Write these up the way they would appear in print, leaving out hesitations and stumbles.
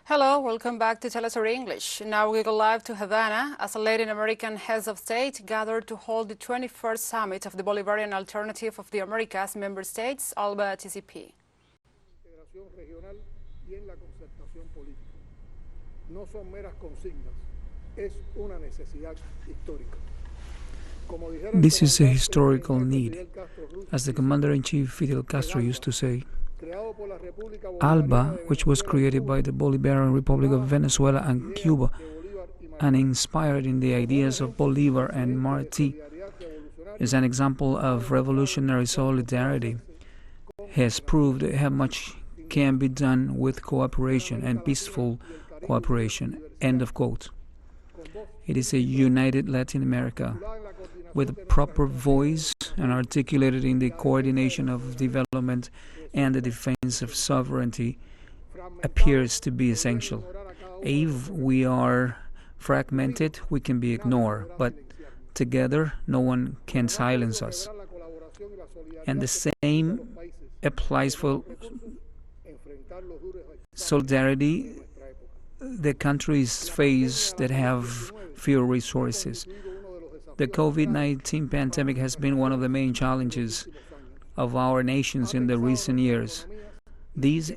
Hello, welcome back to teleSUR English. Now we go live to Havana as Latin American heads of state gathered to hold the 21st summit of the Bolivarian Alternative of the Americas member states, ALBA-TCP. This is a historical need. As the Commander-in-Chief Fidel Castro used to say, ALBA, which was created by the Bolivarian Republic of Venezuela and Cuba and inspired in the ideas of Bolivar and Martí, is an example of revolutionary solidarity, has proved how much can be done with cooperation and peaceful cooperation. End of quote. It is a united Latin America with a proper voice and articulated in the coordination of development and the defense of sovereignty appears to be essential. If we are fragmented, we can be ignored, but together no one can silence us. And the same applies for solidarity the countries face that have fewer resources. The COVID-19 pandemic has been one of the main challenges of our nations in the recent years. This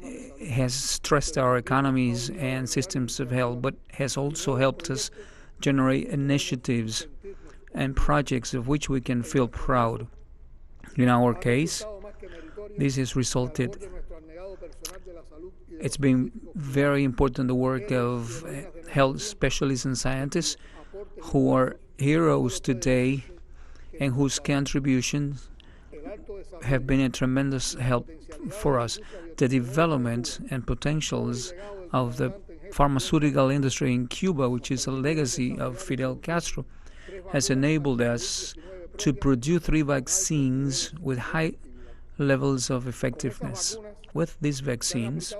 has stressed our economies and systems of health, but has also helped us generate initiatives and projects of which we can feel proud. In our case, this has resulted. It's been very important, the work of health specialists and scientists who are heroes today and whose contributions have been a tremendous help for us. The development and potentials of the pharmaceutical industry in Cuba, which is a legacy of Fidel Castro, has enabled us to produce 3 vaccines with high levels of effectiveness. With these vaccines,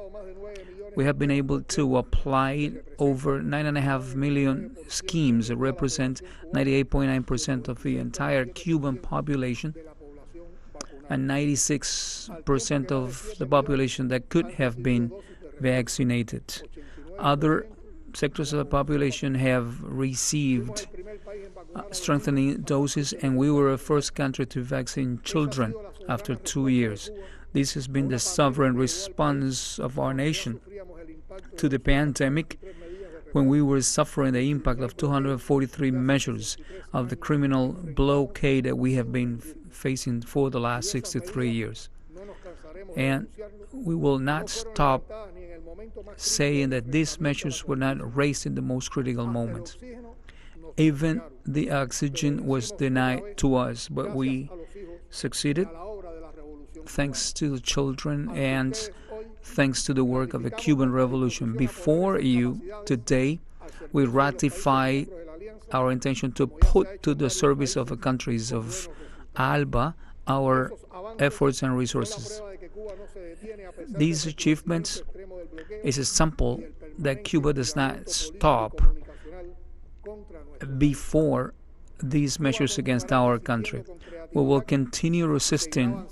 we have been able to apply over 9.5 million schemes that represent 98.9% of the entire Cuban population and 96% of the population that could have been vaccinated. Other sectors of the population have received strengthening doses, and we were the first country to vaccinate children after 2 years. This has been the sovereign response of our nation to the pandemic, when we were suffering the impact of 243 measures of the criminal blockade that we have been facing for the last 63 years. And we will not stop saying that these measures were not raised in the most critical moment. Even the oxygen was denied to us, but we succeeded thanks to the children and thanks to the work of the Cuban Revolution. Before you, today, we ratify our intention to put to the service of the countries of ALBA our efforts and resources. These achievements is a sample that Cuba does not stop before these measures against our country. We will continue resisting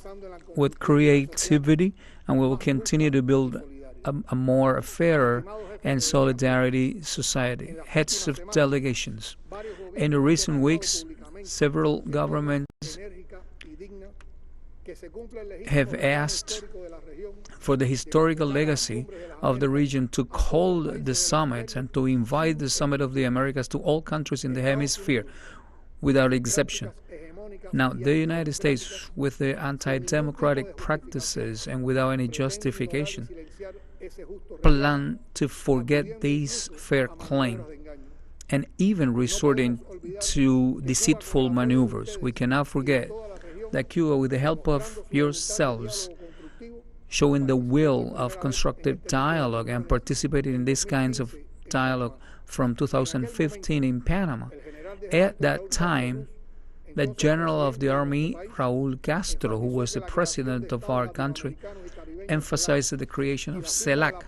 with creativity, and we will continue to build a more fairer and solidarity society. Heads of delegations. In the recent weeks, several governments have asked for the historical legacy of the region to call the summit and to invite the Summit of the Americas to all countries in the hemisphere without exception. Now, the United States, with their anti-democratic practices and without any justification, plan to forget this fair claim and even resorting to deceitful maneuvers. We cannot forget that Cuba, with the help of yourselves, showing the will of constructive dialogue and participating in these kinds of dialogue from 2015 in Panama. At that time, the General of the Army, Raúl Castro, who was the president of our country, emphasized the creation of CELAC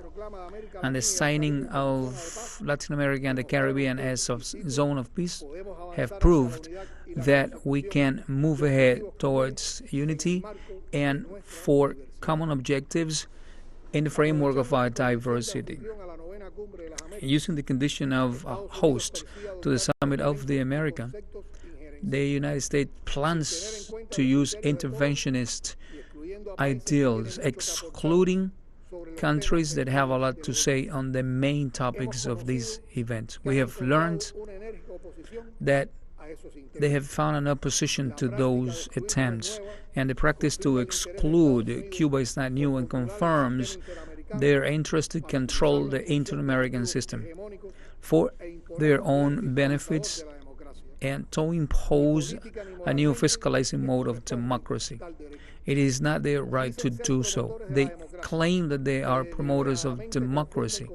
and the signing of Latin America and the Caribbean as a zone of peace have proved that we can move ahead towards unity and for common objectives in the framework of our diversity. Using the condition of host to the Summit of the America, the United States plans to use interventionist ideals, excluding countries that have a lot to say on the main topics of this event. We have learned that they have found an opposition to those attempts, and the practice to exclude Cuba is not new and confirms their interest to control the inter-American system for their own benefits and to impose a new fiscalizing mode of democracy. It is not their right to do so. They claim that they are promoters of democracy,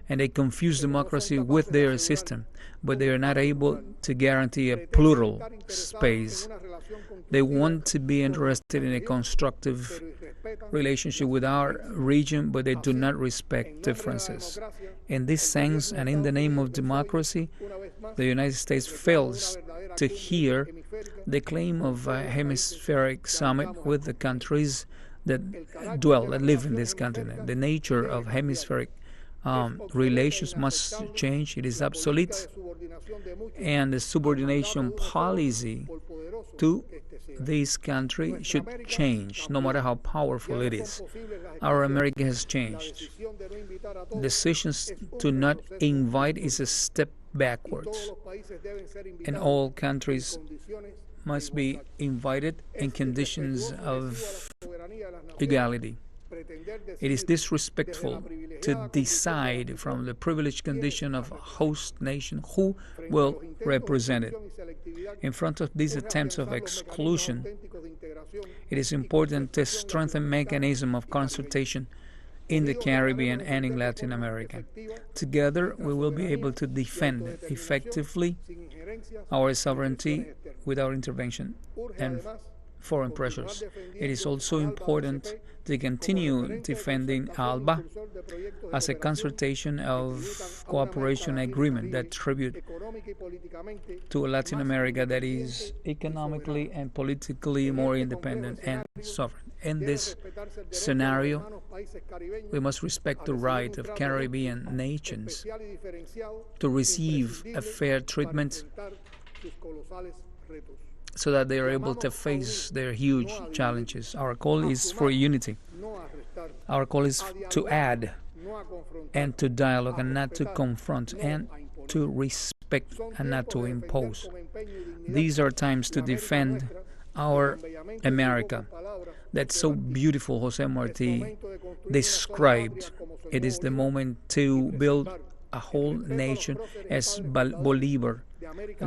and they confuse democracy with their system, but they are not able to guarantee a plural space. They want to be interested in a constructive relationship with our region, but they do not respect differences. In this sense, and in the name of democracy, the United States fails to hear the claim of a hemispheric summit with the countries that live in this continent. The nature of hemispheric relations must change. It is obsolete, and the subordination policy to this country should change, no matter how powerful it is. Our America has changed. Decisions to not invite is a step backwards, and all countries must be invited in conditions of equality. It is disrespectful to decide from the privileged condition of a host nation who will represent it. In front of these attempts of exclusion, it is important to strengthen mechanism of consultation in the Caribbean and in Latin America. Together, we will be able to defend effectively our sovereignty without intervention and foreign pressures. It is also important to continue defending ALBA as a consultation of cooperation agreement that tribute to a Latin America that is economically and politically more independent and sovereign. In this scenario, we must respect the right of Caribbean nations to receive a fair treatment so that they are able to face their huge challenges. Our call is for unity. Our call is to add and to dialogue and not to confront, and to respect and not to impose. These are times to defend our America. That's so beautiful, Jose Marti described. It is the moment to build a whole nation as Bolivar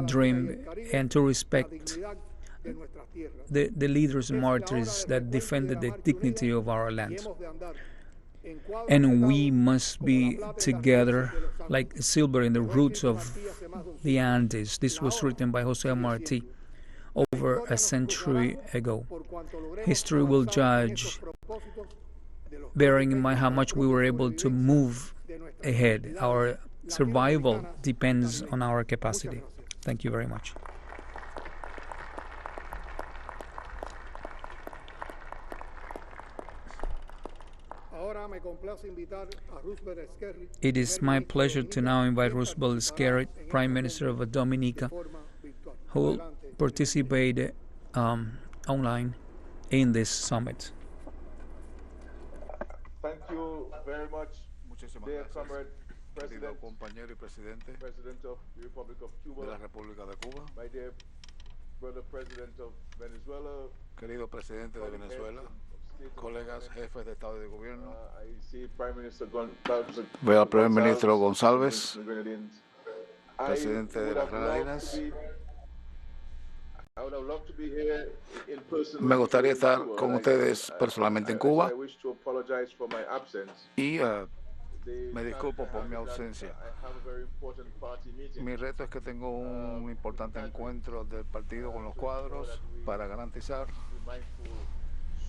dreamed, and to respect the leaders and martyrs that defended the dignity of our land. And we must be together like silver in the roots of the Andes. This was written by Jose Marti over a century ago. History will judge, bearing in mind how much we were able to move ahead. Our survival depends on our capacity. Thank you very much. It is my pleasure to now invite Roosevelt Skerrit, Prime Minister of Dominica, who will participate online in this summit. Thank you very much, dear comrade, querido compañero y presidente President of the Republic of Cuba, de la República de Cuba, my dear brother President of Venezuela, querido presidente de Venezuela, colegas jefes de Estado y de Gobierno. I see Prime Minister Gonzalves, Veo al primer ministro González, the Grenadines. presidente de las Grenadines. I would have loved to be here in person. Me gustaría estar con ustedes personalmente en Cuba I wish to apologize for my absence. y me disculpo por mi ausencia. I have a very important party meeting. Mi reto es que tengo un importante encuentro del partido con los cuadros para garantizar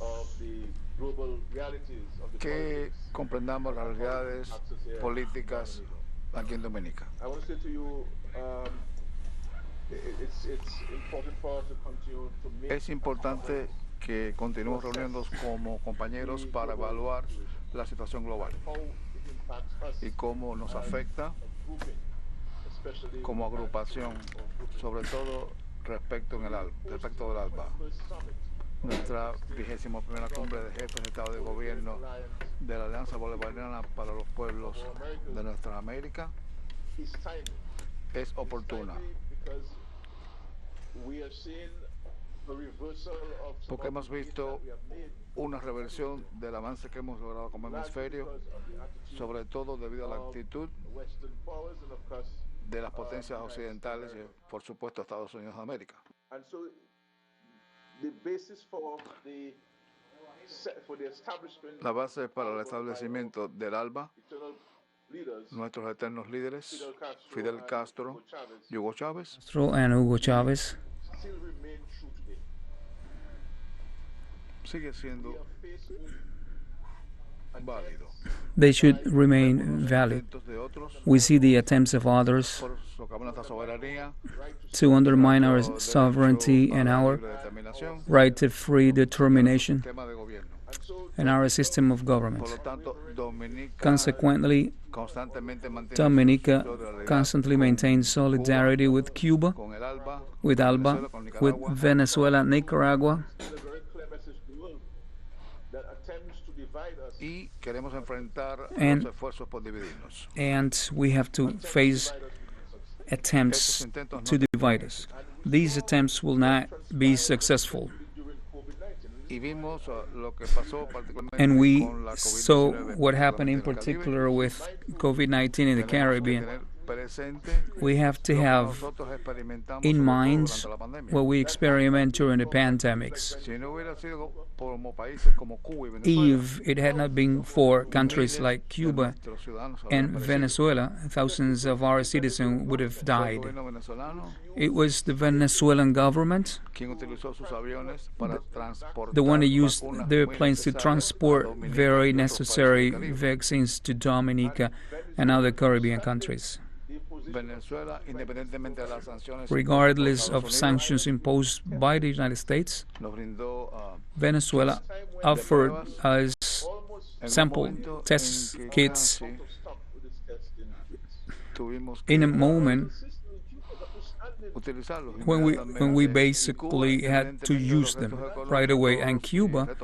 Of the global realities of the que politics. comprendamos las realidades políticas aquí en Dominica. I want to say to you, it's important for us to continue to meet. Es importante que continuemos reuniéndonos como compañeros para evaluar la situación global. How y cómo nos afecta como agrupación, sobre todo respecto del ALBA. Nuestra 21ª cumbre de jefes de Estado y de Gobierno de la Alianza Bolivariana para los Pueblos de nuestra América es oportuna, porque hemos visto una reversión del avance que hemos logrado como hemisferio, sobre todo debido a la actitud de las potencias occidentales y, por supuesto, Estados Unidos de América. La base para el establecimiento del ALBA, nuestros eternos líderes, Fidel Castro y Hugo Chávez, sigue siendo válido. They should remain valid. We see the attempts of others to undermine our sovereignty and our right to free determination and our system of government. Consequently, Dominica constantly maintains solidarity with Cuba, with ALBA, with Venezuela, Nicaragua, and we have to face attempts to divide us. These attempts will not be successful. And we saw what happened in particular with COVID-19 in the Caribbean. We have to have in mind what we experiment during the pandemics. If it had not been for countries like Cuba and Venezuela, thousands of our citizens would have died. It was the Venezuelan government, the one that used their planes to transport very necessary vaccines to Dominica and other Caribbean countries. Regardless of sanctions imposed by the United States, Venezuela offered us sample test kits in a moment when we basically had to use them right away. And Cuba,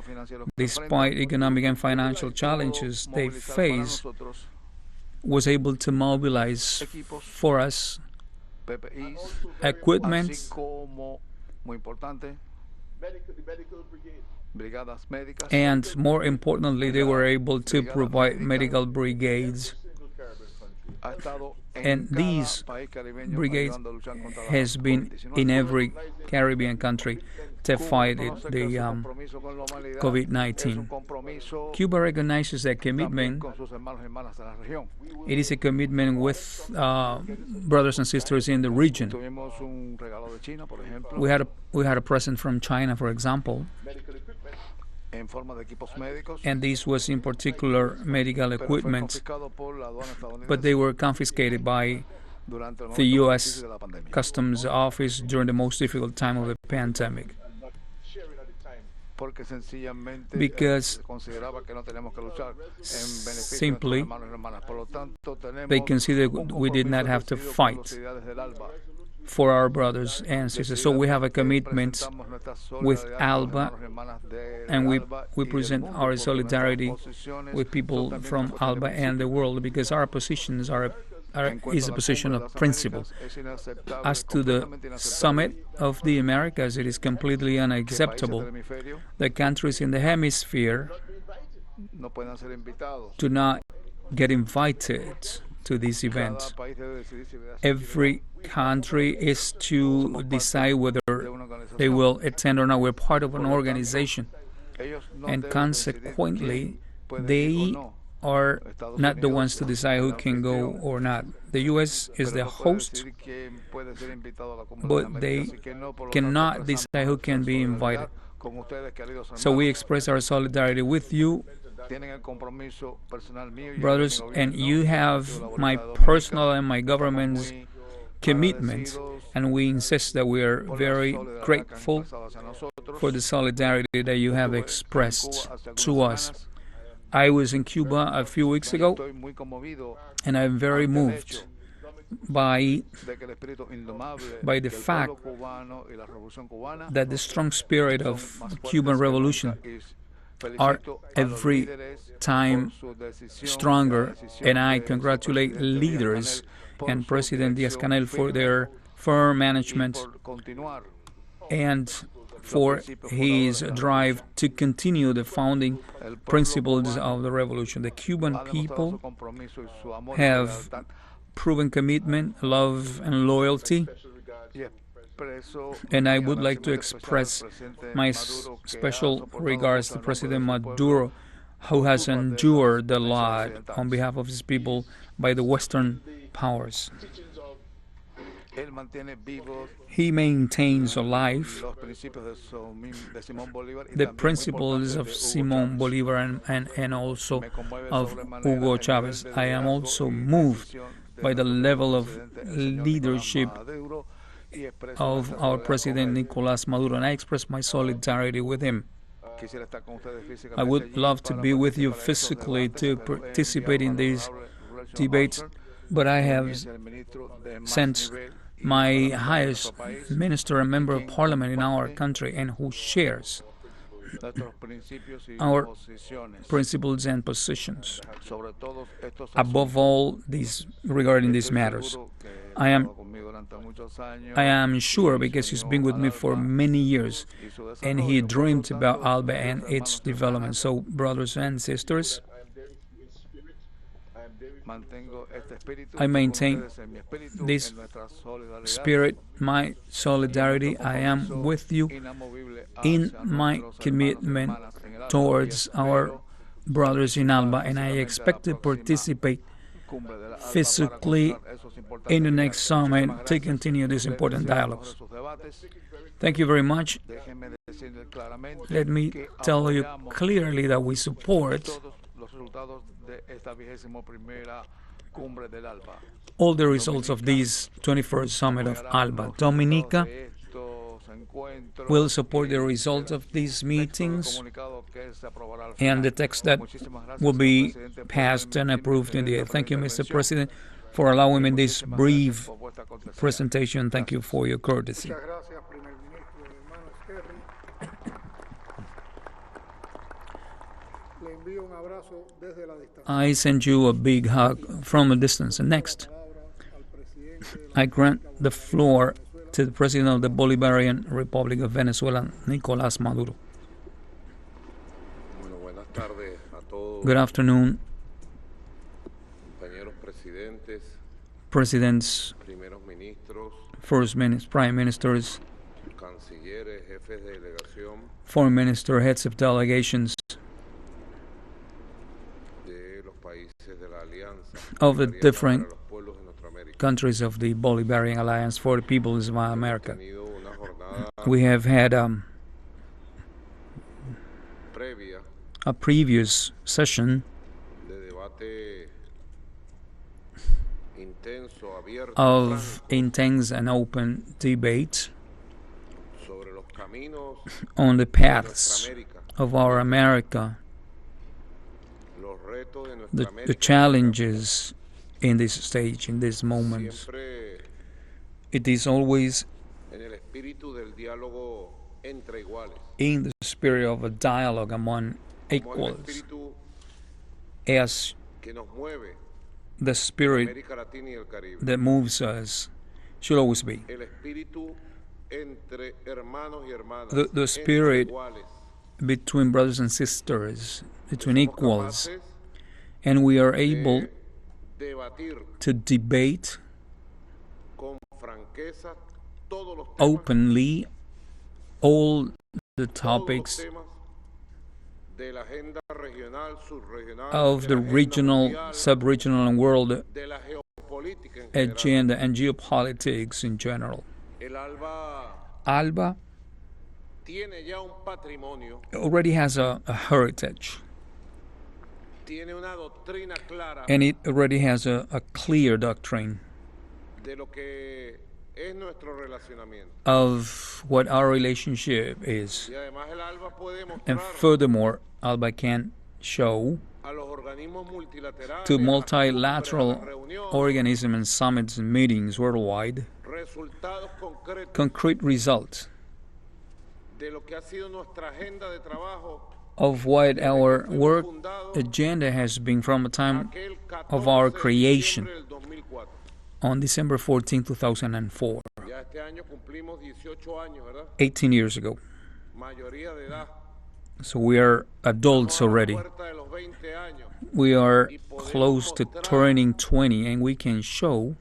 despite economic and financial challenges they face, was able to mobilize for us equipment and, more importantly, they were able to provide medical brigades. And these brigades has been in every Caribbean country to fight the COVID-19. Cuba recognizes that commitment. It is a commitment with brothers and sisters in the region. We had a present from China, for example, and this was in particular medical equipment, but they were confiscated by the U.S. Customs Office during the most difficult time of the pandemic, because simply they considered we did not have to fight for our brothers and sisters. So we have a commitment with ALBA, and we present our solidarity with people from ALBA and the world, because our positions is a position of principle. As to the Summit of the Americas, it is completely unacceptable that countries in the hemisphere do not get invited to this event. Every country is to decide whether they will attend or not. We're part of an organization, and consequently, they are not the ones to decide who can go or not. The U.S. is the host, but they cannot decide who can be invited. So we express our solidarity with you, brothers, and you have my personal and my government's commitment, and we insist that we are very grateful for the solidarity that you have expressed to us. I was in Cuba a few weeks ago, Estoy muy conmovido and I'm very ante el moved hecho by de que el espíritu indomable by the del fact pueblo cubano y la revolución cubana that the strong spirit son of más the fuertes Cuban que Revolution nunca, y are felicito a los every líderes time por su decisión, stronger, la decisión and I de su congratulate presidente leaders Díaz-Canel por and su President dirección Díaz-Canel for firme their firm y management por continuar and for his drive to continue the founding principles of the revolution. The Cuban ha demostrado people su compromiso y su amor y have lealtad, proven commitment, love, and loyalty, y expreso and I mi would like to agradecimiento especial al express presidente my Maduro, que ha special soportado regards mucho to el nombre de President su Maduro, pueblo who por has culpa de endured a esas lot occidentales. on behalf of his people by the Western powers. Él mantiene vivos He maintains alive los principios de Simón Bolívar y the también muy principles importantes of de Hugo Simon Chávez. Bolivar and also Me conmueve of sobremanera Hugo el nivel Chavez. de I am liderazgo also y moved decisión de by the nuestro level querido of presidente, el señor Nicolas leadership Maduro, y expreso of nuestra our solidaridad con President él. Nicolas Maduro, and I express my solidarity with him. Quisiera estar con ustedes I físicamente would allí love to para be with you participar en estos physically debates, to pero he participate enviado in al these honorable Relations debates, Officer, but I en have audiencia del ministro de más sent nivel y my parlamentario de highest nuestro país, minister and member of quien parliament in our comparte country and who shares nuestros principios y our posiciones principles and positions. sobre todos estos Above asuntos. all, these regarding these Estoy matters, seguro que él I ha am estado conmigo durante muchos años I am sure y because he's soñó been with me al for ALBA many years y su and he desarrollo. Por lo dreamed about tanto, ALBA and queridos its hermanos y development. hermanas, So, brothers and sisters, mantengo este espíritu, I estoy con maintain ustedes en mi espíritu, this en nuestra solidaridad spirit, my y en solidarity. nuestro I am compromiso with you inamovible in hacia my nuestros hermanos y commitment hermanas en el ALBA, y towards our espero brothers in ALBA, and I físicamente a la expect to próxima participate cumbre de la ALBA physically para continuar esos importantes in the next debates. summit Muchísimas to gracias. continue these Les important deseo lo mejor dialogues. de sus debates. Thank you very much. Déjenme decirles claramente Let me que tell you apoyamos clearly that we support todos los resultados de esta 21ª cumbre del ALBA. all the results of this 21st summit of ALBA. Dominica will support the results of these meetings, and the text that will be passed and approved in the end. Thank you, Mr. President, for allowing me this brief presentation. Thank you for your courtesy. I send you a big hug from a distance. And next, I grant the floor to the President of the Bolivarian Republic of Venezuela, Nicolas Maduro. Good afternoon, presidents, first ministers, prime ministers, foreign minister, heads of delegations of the different countries of the Bolivarian Alliance for the Peoples of America. We have had a previous session of intense and open debate on the paths of our America, the challenges in this stage, in this moment. It is always in the spirit of a dialogue among equals, as the spirit that moves us should always be. The spirit between brothers and sisters, between equals, and we are able to debate openly all the topics of the regional, sub-regional, and world agenda and geopolitics in general. ALBA already has a heritage, and it already has a clear doctrine of what our relationship is. And furthermore, ALBA can show to multilateral organisms and summits and meetings worldwide, concrete results of what our work agenda has been from the time of our creation on December 14, 2004, 18 years ago. So we are adults already. We are close to turning 20, and we can show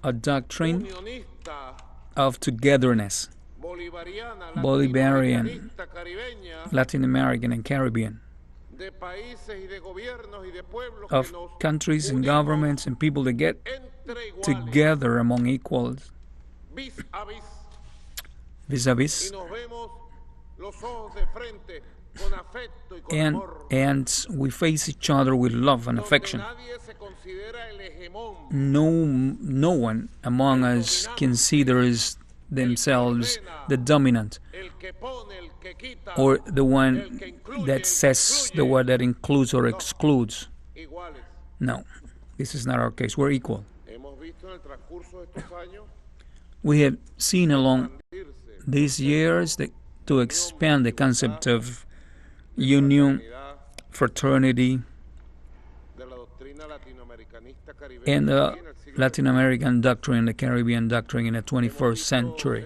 a doctrine of togetherness, Bolivarian, Latin American, and Caribbean, of countries and governments and people that get together among equals, vis-a-vis, and we face each other with love and affection. No one among us considers themselves the dominant, or the one that says the word that includes or excludes. No, this is not our case. We're equal. We have seen along these years that to expand the concept of union, fraternity, and the Latin American doctrine, the Caribbean doctrine in the 21st century.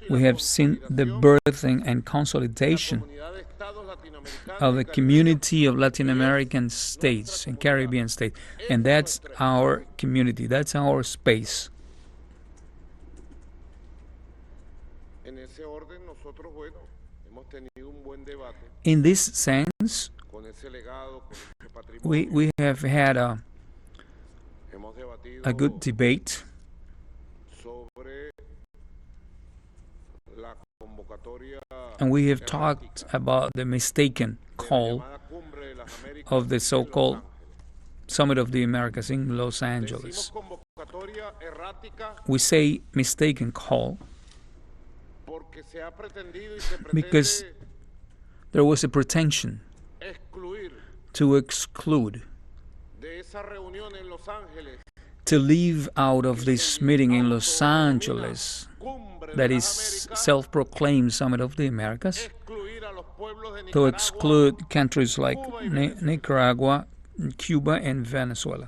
We have seen the birthing and consolidation of the community of Latin American states and Caribbean states, and that's our community, that's our space. In this sense, we have had a good debate and we have talked about the mistaken call of the so-called Summit of the Americas in Los Angeles. We say mistaken call because there was a pretension to exclude, to leave out of this meeting in Los Angeles, that is self-proclaimed Summit of the Americas, to exclude countries like Nicaragua, Cuba, and Venezuela.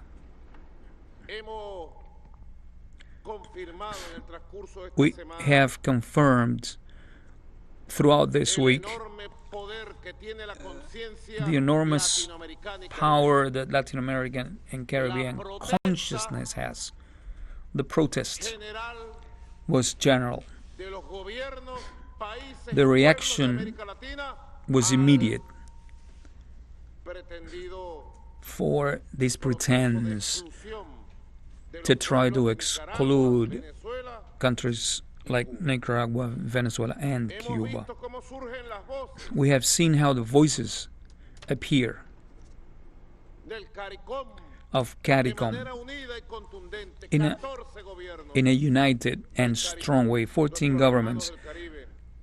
We have confirmed throughout this week the enormous power that Latin American and Caribbean consciousness has. The protest was general. The reaction was immediate for this pretense to try to exclude countries like Nicaragua, Venezuela, and Cuba. We have seen how the voices appear of CARICOM in a united and strong way. 14 governments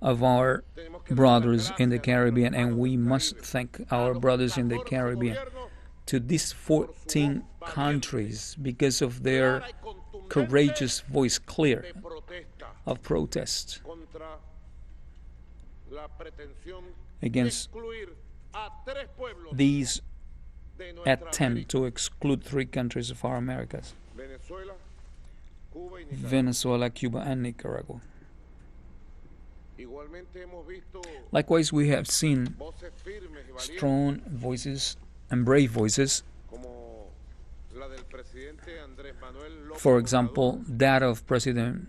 of our brothers in the Caribbean, and we must thank our brothers in the Caribbean, to these 14 countries because of their courageous voice, clear, of protest against these attempt to exclude 3 countries of our Americas: Venezuela, Cuba, and Nicaragua. Likewise, we have seen strong voices and brave voices, for example, that of President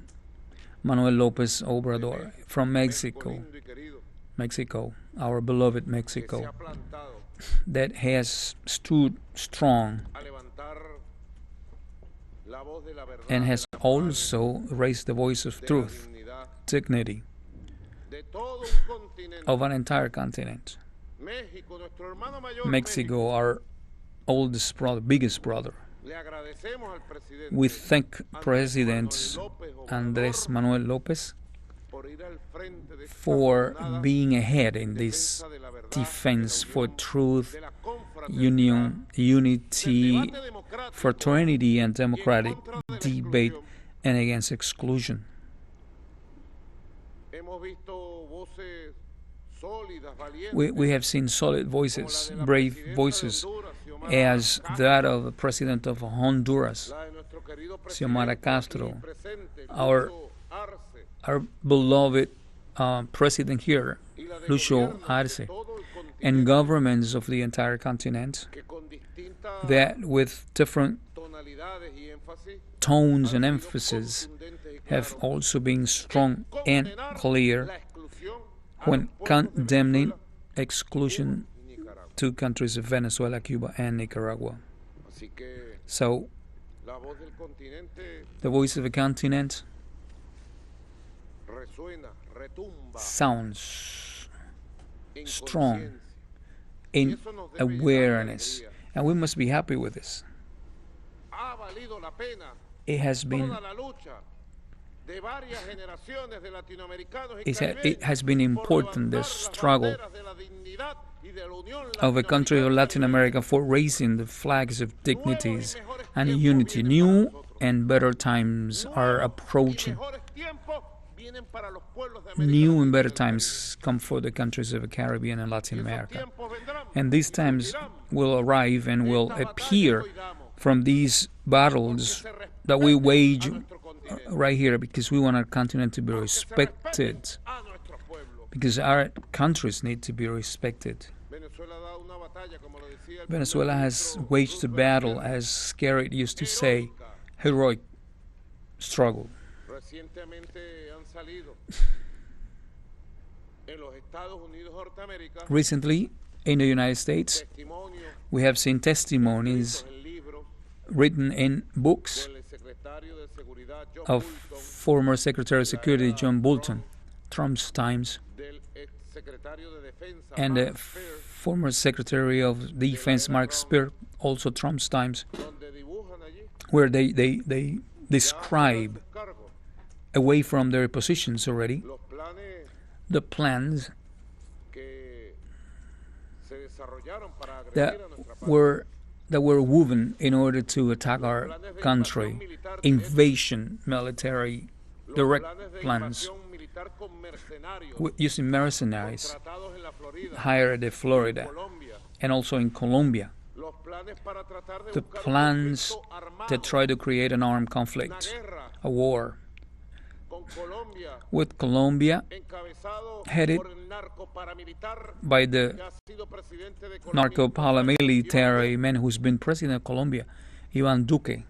Manuel López Obrador from Mexico, our beloved Mexico, that has stood strong and has also raised the voice of truth, dignity of an entire continent. Mexico, our oldest brother, biggest brother. We thank President Andrés Manuel López for being ahead in this defense for truth union, unity, fraternity, and democratic debate, and against exclusion. We have seen solid voices, brave voices, as that of the president of Honduras, Xiomara Castro, our beloved president here, Lucio Arce, and governments of the entire continent that with different tones and emphasis have also been strong and clear when condemning exclusion to countries of Venezuela, Cuba, and Nicaragua. So, the voice of the continent sounds strong in awareness, and we must be happy with this. It has been important, the struggle of a country of Latin America for raising the flags of dignities and unity. New and better times are approaching. New and better times come for the countries of the Caribbean and Latin America. And these times will arrive and will appear from these battles that we wage right here, because we want our continent to be respected, because our countries need to be respected. Venezuela has waged a battle, as Garrett used to say, heroic struggle. Recently, in the United States, we have seen testimonies written in books of former Secretary of Security John Bolton, Trump's times, and the former Secretary of Defense Mark Speer, also Trump's times, where they describe, away from their positions already, the plans that were woven in order to attack our country, invasion, military, direct plans, using mercenaries hired in Florida and also in Colombia. The plans to try to create an armed conflict, a war, with Colombia headed by the narco-paramilitary man who's been president of Colombia, Iván Duque.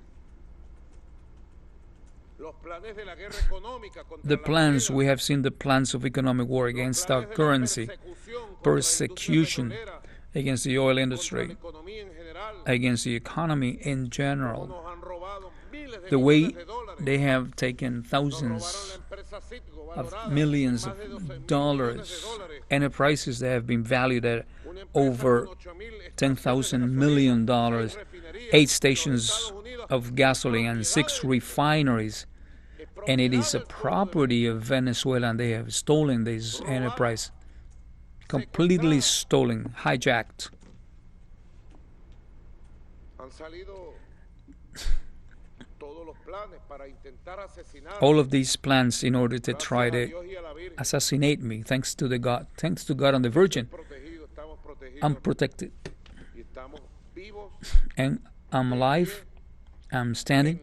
The plans, we have seen the plans of economic war against our currency, persecution against the oil industry, against the economy in general. The way they have taken thousands of millions of dollars, enterprises that have been valued at over $10,000 million, 8 stations of gasoline and 6 refineries, and it is a property of Venezuela, and they have stolen this enterprise, completely stolen, hijacked. All of these plans in order to try to assassinate me, thanks to God and the Virgin, I'm protected. And I'm alive, I'm standing,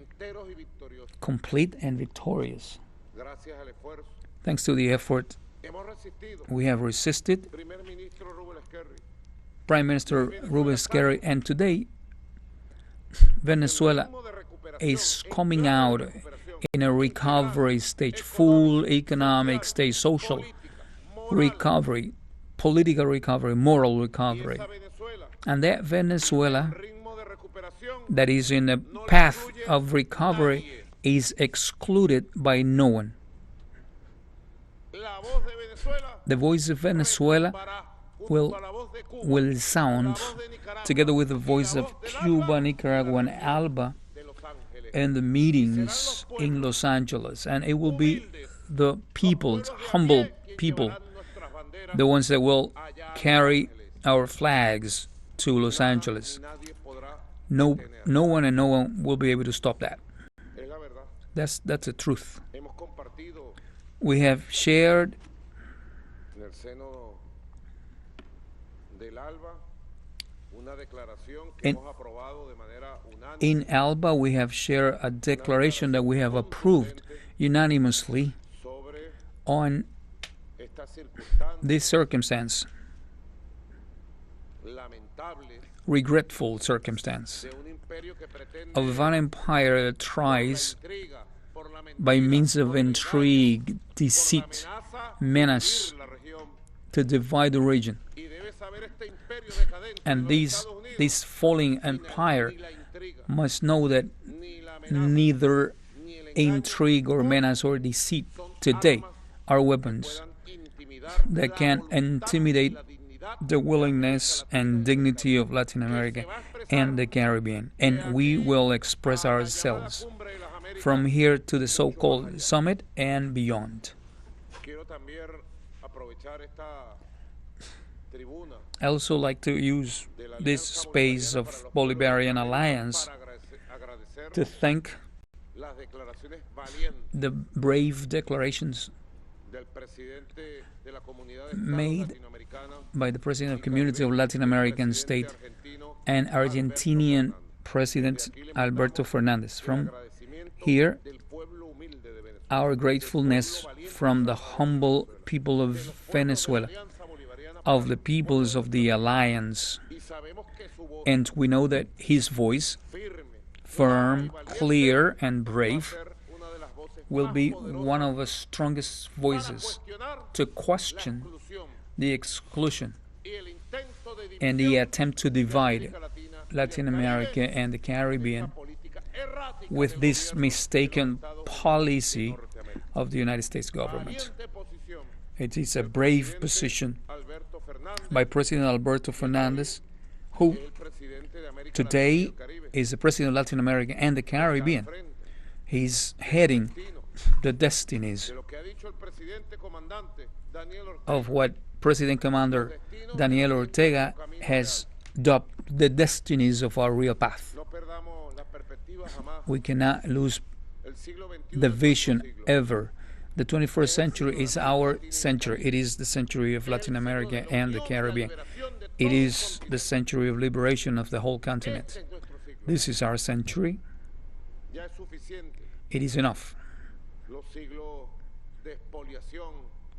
complete and victorious. Thanks to the effort, we have resisted. Prime Minister Ruben Esquerri, and today, Venezuela is coming out in a recovery stage, full economic stage, social recovery, political recovery, moral recovery. And that Venezuela that is in a path of recovery is excluded by no one. The voice of Venezuela will sound together with the voice of Cuba, Nicaragua, and ALBA in the meetings in Los Angeles, and it will be the people, humble people, the ones that will carry our flags to Los Angeles. Ni nadie podrá No detener. one and no one will be able to stop that. Es la verdad. That's the truth. Hemos compartido We have shared en el seno del ALBA una declaración que En- hemos aprobado de manera unánime in ALBA, we have shared a declaration that we have approved unanimously sobre on esta circunstancia this circumstance, lamentable regretful circumstance, de un imperio que pretende of an empire that por la tries, intriga, por la by mentira, means of por el engaño, intrigue, por la deceit, amenaza, menace, dividir la región. to divide the region. Y debe saber este imperio decadente de And los this, Estados Unidos, this falling ni la- empire ni la intriga, must know that ni la amenaza, neither ni el engaño intrigue or menace or deceit today are weapons puedan intimidar that la can voluntad y intimidate la dignidad the willingness and dignity of Latin America and the Caribbean. And we will express a la llamada ourselves cumbre de las Américas. from here to the so-called summit and beyond. Quiero también aprovechar esta tribuna I also like to use de la this Alianza space Bolivariana of para los Bolivarian Pueblos Alliance para agradecer to thank las declaraciones valientes the brave declarations del presidente de la Comunidad de Estados made Latinoamericanos by the President of Community of Latin American State and Argentinian President Alberto Fernandez. From here, our gratefulness from the humble people of Venezuela, of the peoples of the Alliance, and we know that his voice, firm, clear, and brave, will be one of the strongest voices to question the exclusion and the attempt to divide Latin America and the Caribbean with this mistaken policy of the United States government. It is a brave position by President Alberto Fernandez, who today is the President of Latin America and the Caribbean. He's heading the destinies of what President Commander Daniel Ortega has dubbed the destinies of our real path. We cannot lose the vision ever. The 21st century is our century. It is the century of Latin America and the Caribbean. It is the century of liberation of the whole continent. This is our century. It is enough.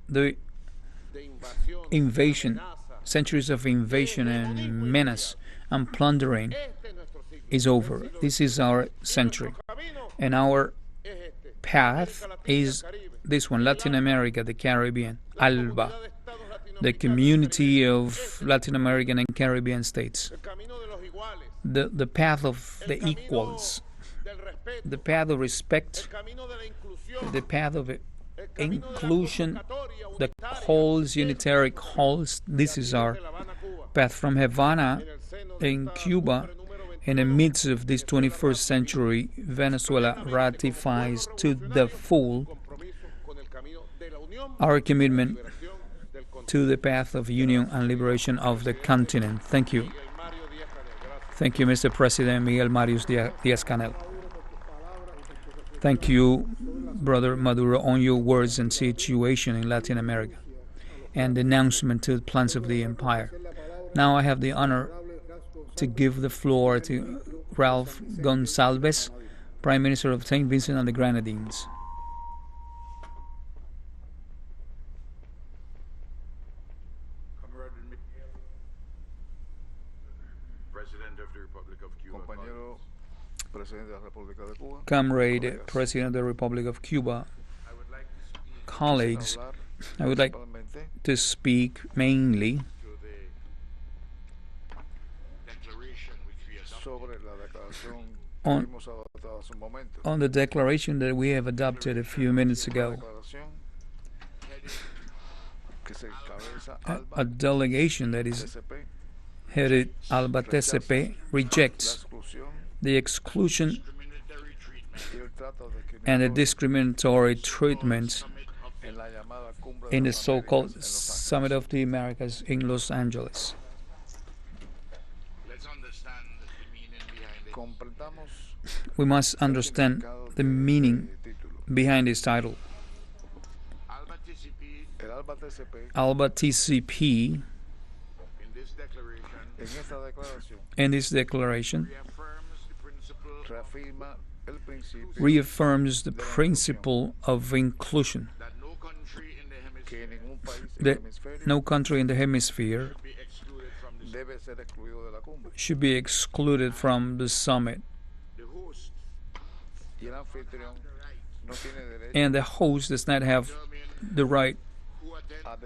The invasion, centuries of invasion and menace and plundering is over. This is our century. And our path is this one, Latin America, the Caribbean, ALBA, the community of Latin American and Caribbean states. The path of the equals, the path of respect, the path of inclusion, the calls, unitary calls. This is our path from Havana in Cuba. In the midst of this 21st century, Venezuela ratifies to the full our commitment to the path of union and liberation of the continent. Thank you. Thank you, Mr. President Miguel Marius Diaz-Canel. Thank you, Brother Maduro, on your words and situation in Latin America and announcement to the plans of the empire. Now I have the honor to give the floor to Ralph Gonzalves, Prime Minister of St. Vincent and the Grenadines. President of the Republic of Cuba. Compañero presidente de la República de Cuba, Comrade President of the Republic of Cuba, colleagues, I would like principalmente to speak mainly To the declaration which we adopted sobre la declaración On- que hemos adoptado hace un momento. on the declaration that we have adopted a few minutes ago. Declaración que se encabeza A delegation that is ALBA-TCP headed ALBA-TCP rejects la exclusión the exclusion discriminatory treatment y el trato and the discriminatorio discriminatory treatment en la llamada cumbre in de the las so-called Américas en Los Ángeles. Summit of the Americas in Los Angeles. Comprendamos we must understand the meaning behind this title. el ALBA-TCP ALBA-TCP, en esta declaración in this declaration, reafirma el principio reaffirms the principle of inclusion, que ningún país en el that hemisferio no country in the hemisphere debe ser excluido de la cumbre. should be excluded from the summit, Y el anfitrión no tiene derecho and the host does not have the right a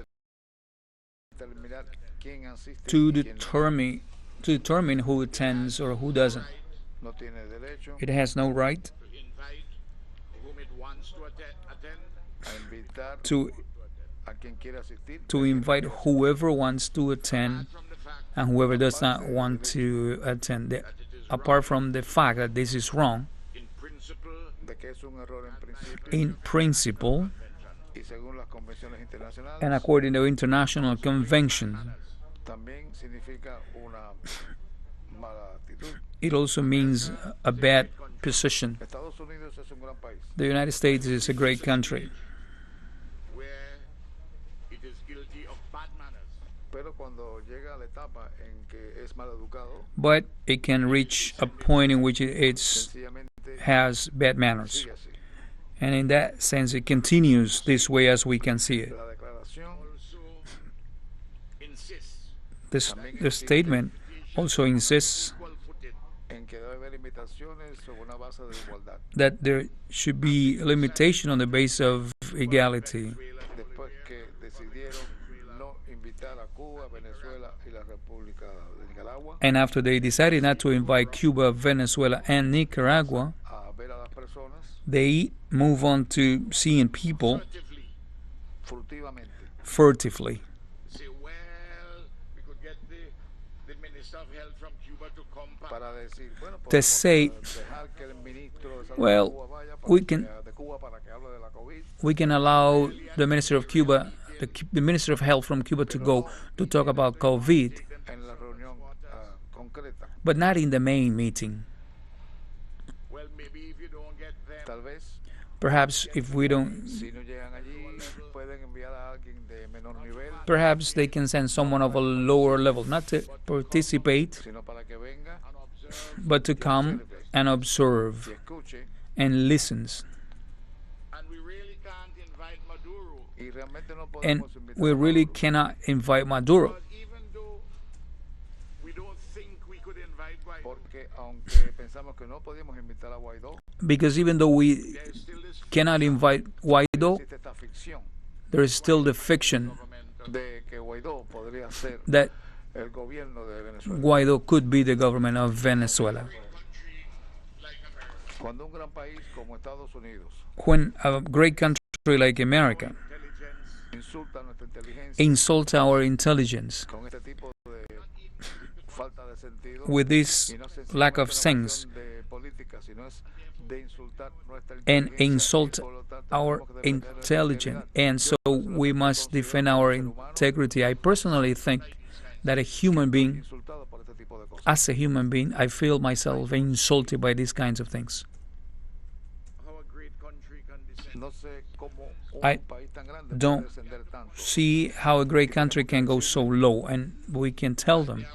determinar quién asiste to y quién determine who attends or who doesn't. no tiene derecho It has no right a invitar to a quien quiera asistir invite whoever wants to attend and whoever does not want to attend. Apart from the fact that this is wrong, de que es un error en principio in principle y según las convenciones internacionales and according to international convention, también significa una mala actitud. it also means a bad position. Estados Unidos es un gran país, The United States is a great country, pero cuando llega a la etapa en que es mal educado, but it can reach a point in which it sencillamente has bad manners. sigue así. And in that sense, it continues this way as we can see it. La declaración The statement also insists en que debe haber limitaciones sobre una base de igualdad. that there should be a limitation on the basis of equality. Después que decidieron no invitar a Cuba, Venezuela y la República de Nicaragua And after they decided not to invite Cuba, Venezuela, and Nicaragua, a ver a las personas they move on to seeing people furtivamente, furtively. para decir, bueno, To podemos say, dejar que el ministro de Salud well, de Cuba vaya we para can- de Cuba para que hable de la COVID, We can allow the Minister of Cuba, the Minister of Health from Cuba to go to talk about COVID, en la reunión concreta. but not in the main meeting. Tal vez, Perhaps if we don't, si no llegan allí, pueden enviar a alguien de menor nivel, perhaps they can send someone of a lower level, not to participate, sino para que venga but to come and y observe escuche. and listens. Y realmente no And podemos invitar we a really Maduro, cannot invite Maduro, porque aunque pensamos que no podíamos invitar a Guaidó, because even though we cannot invite Guaido, existe esta ficción there is still the fiction de que Guaidó podría ser that el gobierno de Venezuela. Guaido could be the government of Venezuela. Cuando un gran país como Estados Unidos When a great country like America insulta nuestra inteligencia insults our intelligence con este tipo de falta de sentido, with this y no es lack of sencillamente una sense cuestión de política, sino es de insultar nuestra and inteligencia, insult y por lo tanto our tenemos que defender nuestra intelligence, integridad. and so we must defend our integrity. I personally think that a human being, Insultado por este tipo de cosas. as a human being, I feel myself insulted by these kinds of things. No sé cómo I un país tan grande don't puede descender tanto. See how a great country can go so low, and we can tell them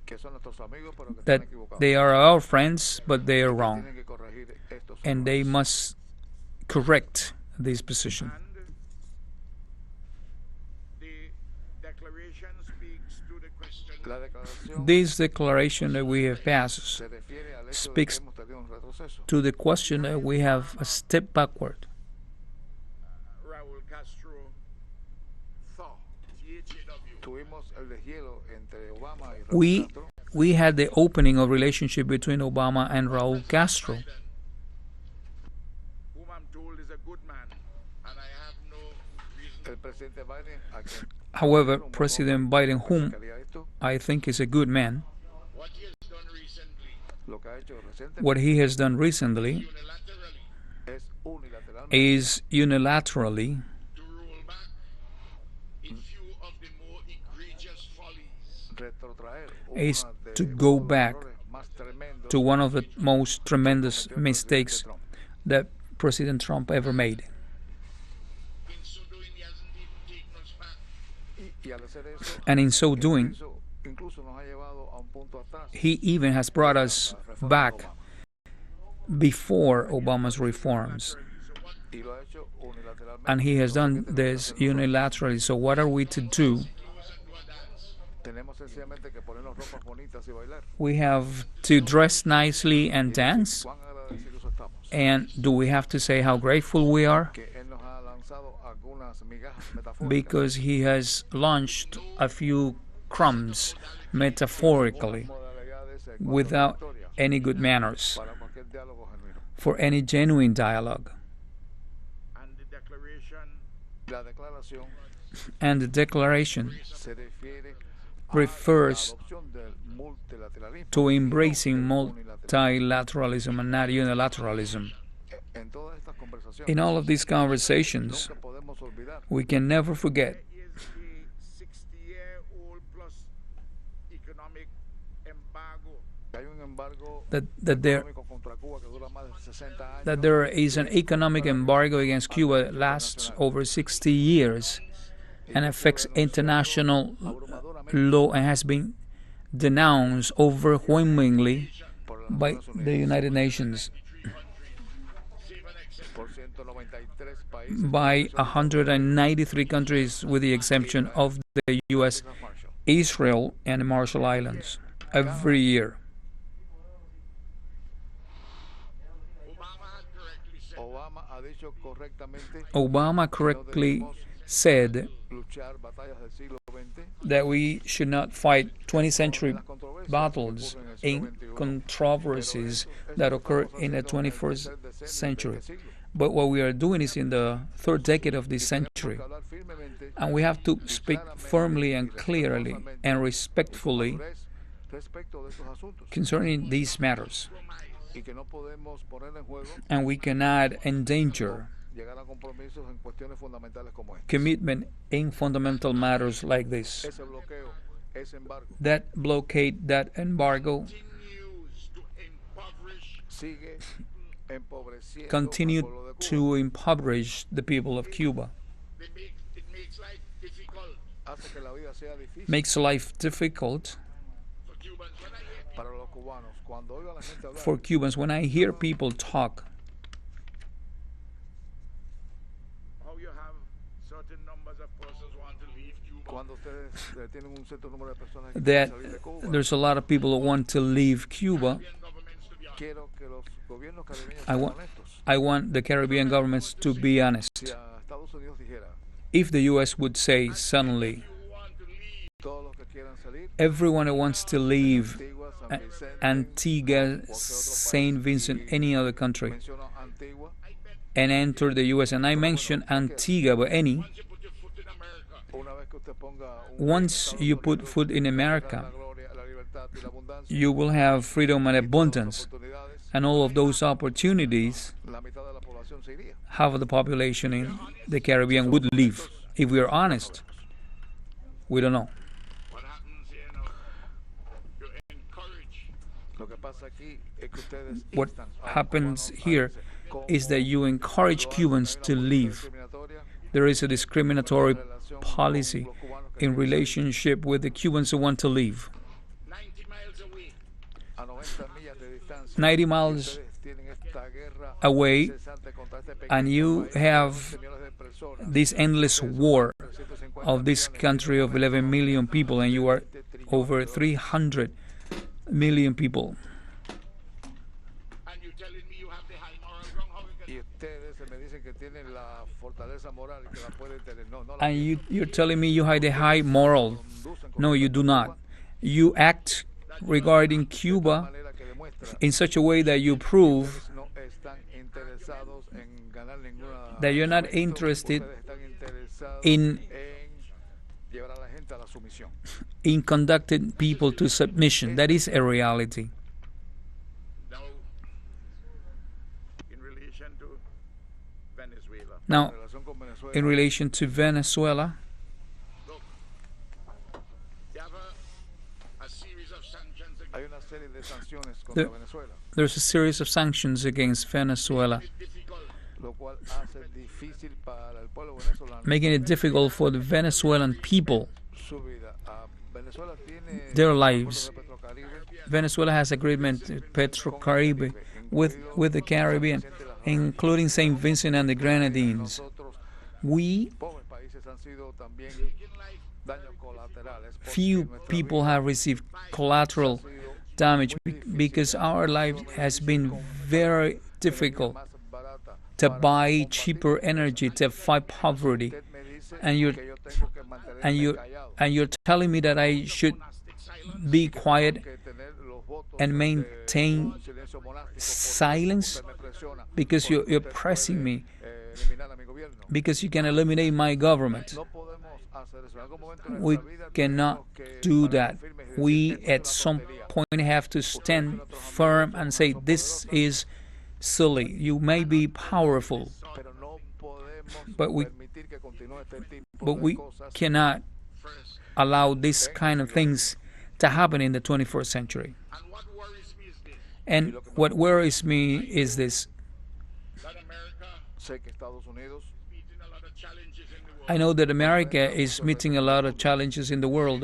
Que son nuestros amigos, pero que that están equivocados. they are our friends, but they are wrong, Tienen que corregir estos and they errores. must correct this position. La declaración This declaration that we have passed se refiere al hecho de speaks que hemos tenido un retroceso. to the question that we have a step backward. Tuvimos el deshielo entre Obama y Raúl We Castro, we had the opening of relationship between Obama and Raúl Castro. el presidente Biden, a quien However, President Biden, whom quería esto, I think is a good man, lo que ha hecho recientemente what he has done recently es unilateralmente is unilaterally is to go back to one of the most tremendous mistakes that President Trump ever made. And in so doing, he even has brought us back before Obama's reforms. And he has done this unilaterally. So what are we to do? We have to dress nicely and dance? And do we have to say how grateful we are? Because he has launched a few crumbs, metaphorically, without any good manners, for any genuine dialogue. And the declaration refers to embracing multilateralism and not unilateralism. In all of these conversations, we can never forget that there is an economic embargo against Cuba that lasts over 60 years and affects international law and has been denounced overwhelmingly by the United Nations, by 193 countries with the exemption of the U.S., Israel, and the Marshall Islands every year. Obama correctly said that we should not fight 20th century battles in controversies that occur in the 21st century. But what we are doing is in the third decade of this century. And we have to speak firmly and clearly and respectfully concerning these matters. And we cannot endanger commitment in fundamental matters like this. That blockade, that embargo, continue to impoverish the people of Cuba. Makes life difficult for Cubans. When I hear people talk that there's a lot of people who want to leave Cuba, I want the Caribbean governments to be honest. If the U.S. would say suddenly, everyone who wants to leave Antigua, St. Vincent, any other country, and enter the U.S., and I mention Antigua, but any, once you put foot in America, you will have freedom and abundance, and all of those opportunities, half of the population in the Caribbean would leave. If we are honest, we don't know. What happens here is that you encourage Cubans to leave. There is a discriminatory policy in relationship with the Cubans who want to leave. 90 miles away, and you have this endless war of this country of 11 million people, and you are over 300 million people. And you're telling me you have the high moral. No, you do not. You act regarding Cuba in such a way that you prove that you're not interested in conducting people to submission. That is a reality. Now, in relation to Venezuela, Hay una serie de sanciones contra There- Venezuela, There's a series of sanctions against Venezuela, lo cual hace difícil para el pueblo venezolano making it difficult for the Venezuelan people, su vida. Venezuela tiene their acuerdos lives. de Petrocaribe Venezuela has agreement with Petrocaribe with the Caribbean, including St. Vincent and the Grenadines. nosotros, We, pobres países, han sido también daños colaterales. porque few nuestra people vida have received collateral damage because our life has been very difficult más barata. to buy cheaper energy to fight poverty. Usted me dice And you're que yo tengo que mantenerme and you callado, and you're telling me that I should be quiet que tener los votos and de maintain silencio monástico, silence porque usted me presiona, because you're porque usted pressing puede, me, eliminar a mi gobierno. because you can eliminate my government. No podemos hacer eso. En algún momento de We nuestra vida cannot tenemos que do parar that. firmes y decir, We "Esto es at una some tontería". point have to stand firm and say this is silly. You may be powerful, Pero no podemos but we permitir que continúe este tipo but de we cosas. cannot allow these kind of things to happen in the 21st century. And what worries me is this. Sé que Estados Unidos I know that America is meeting a lot of challenges in the world.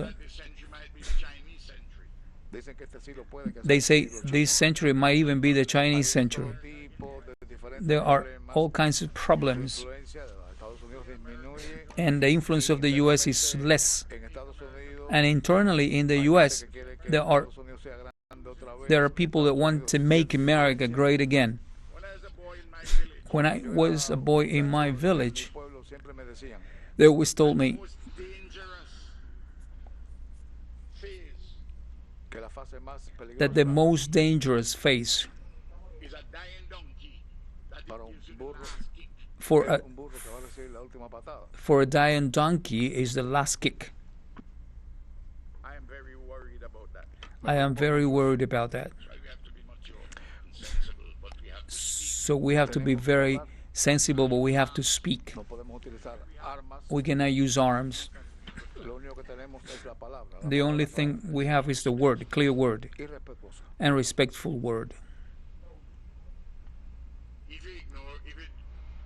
dicen que este siglo puede que They sea say this century might even be the Chinese century. tipo de diferentes There are problemas. all kinds of problems, Influencia de los Estados Unidos disminuye. and the influence of the U.S. is less. En Estados Unidos And internally in the U.S., que quiere que there are Estados Unidos sea grande otra vez. there are people that want to make America great again. When I was a boy in my village, Pueblo siempre me decían they always told me que la fase más that the peligrosa most dangerous phase para un burro for a un burro que va a recibir la última patada. for a dying donkey is the last kick. I am very worried about that. I am very worried about that. So we have to be much more sensible, but we have to So we have to be very sensible, but we have to speak. No podemos utilizar armas. We cannot use arms. Lo único que tenemos es la palabra. The only thing we have is the word, clear word, Irrespetuoso. and respectful word. if we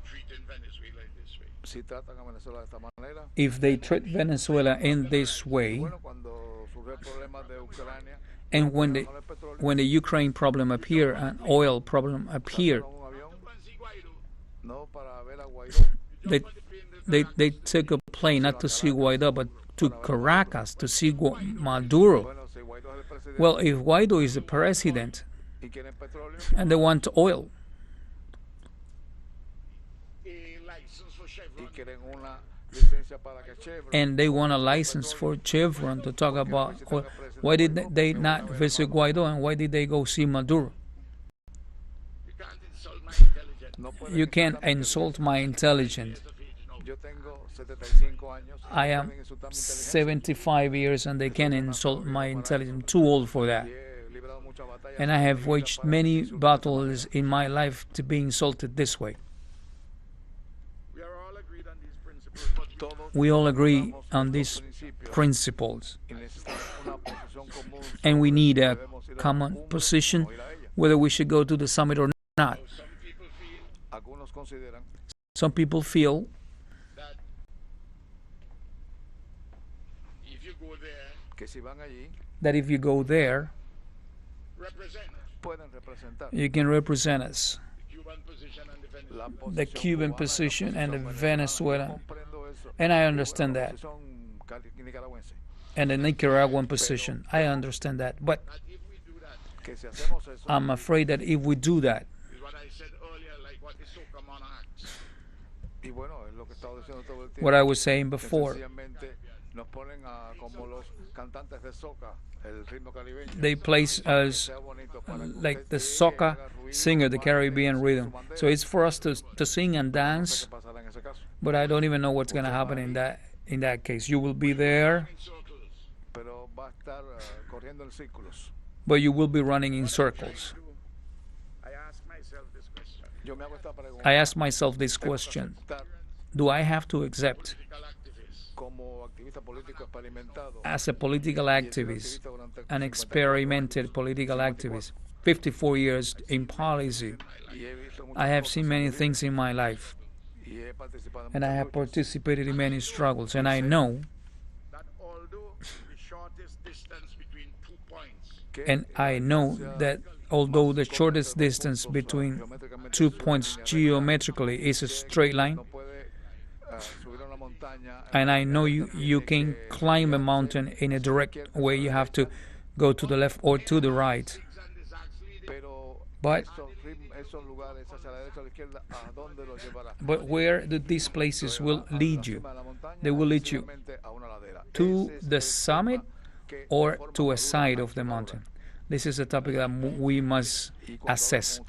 treat Venezuela in this way. Si tratan a Venezuela de esta manera, If they treat Venezuela in this way, bueno, cuando surge el problema de Ucrania, and when the con el petróleo, when the Ukraine problem appear and oil problem appear, con un avión, no para ver a Guaidó, they took a plane not to see Guaido but to Caracas to see Maduro. bueno, si Guaidó es el presidente Well, if Guaido is the president y quieren petróleo, and they want oil A license for y Chevron. quieren una licencia para que Chevron, and they want a license for Chevron to talk about oil, why did they not visit Guaido and why did they go see Maduro? You can't insult my intelligence. no pueden You can't insultar mi insult my intelligence. Of age, no. inteligencia. Yo tengo 75 años, I no am pueden insultar mi inteligencia. 75 years and they can insult my intelligence. I'm too old for that. Y he librado muchas batallas And I en mi have vida waged para many insultar de esa battles in my life to be insulted this way. We are all agreed on these principles, but we Todos We all agree necesitamos on estos these principios principles, y necesitamos una posición común and we sobre need si a debemos ir a la common cumbre position o ir a ella. whether we should go to the summit or not. some people feel Algunos consideran Some people feel that if you go there, que si van allí that if you go there, represent pueden representar you can represent us, the Cuban position and the Venezuelan. la the posición Cuban cubana y la position and the posición venezolana. Venezuelan. Yo comprendo eso. And I Y understand la that. posición nicaragüense. And the Nicaraguan position. I understand that. But That if we do that, Que si hacemos eso, I'm afraid that if we do that, is what I said earlier, like what the SOCA monarchs. y bueno, es lo que he estado diciendo todo el tiempo, what I was saying que before, sencillamente nos ponen a, como los cantantes de soca, el ritmo caribeño. they place us Sea bonito para que like usted the llegue, soca haga ruido, singer, the baile, Caribbean enseñe rhythm. su bandera. So it's for us to sing and No sé dance, qué pasará en ese caso, but I don't even know what's going to happen in that case. You will be there, In circles. pero va a estar corriendo en círculos. but you will be running in circles. I ask myself this question. Yo me hago esta pregunta. I ask myself this ¿Debo question. aceptar Do I have to accept Political activists as a political activist, an experimented political activist, 54 years in policy. I have seen many things in my life, and I have participated in many struggles, and I know, that although the shortest distance between 2 points that although the shortest distance between 2 points geometrically is a straight line, and I know you can climb a mountain in a direct way. You have to go to the left or to the right. But where these places will lead you? They will lead you to the summit or to a side of the mountain. This is a topic that we must assess.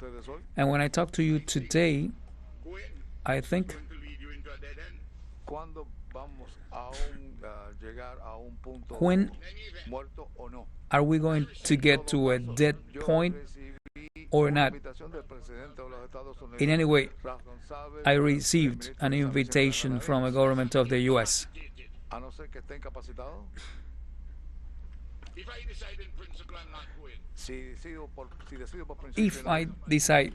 And when I talk to you today, I think when are we going to get to a dead point or not? In any way, I received an invitation from a government of the U.S. if I decide in principle I'm not going, If I decide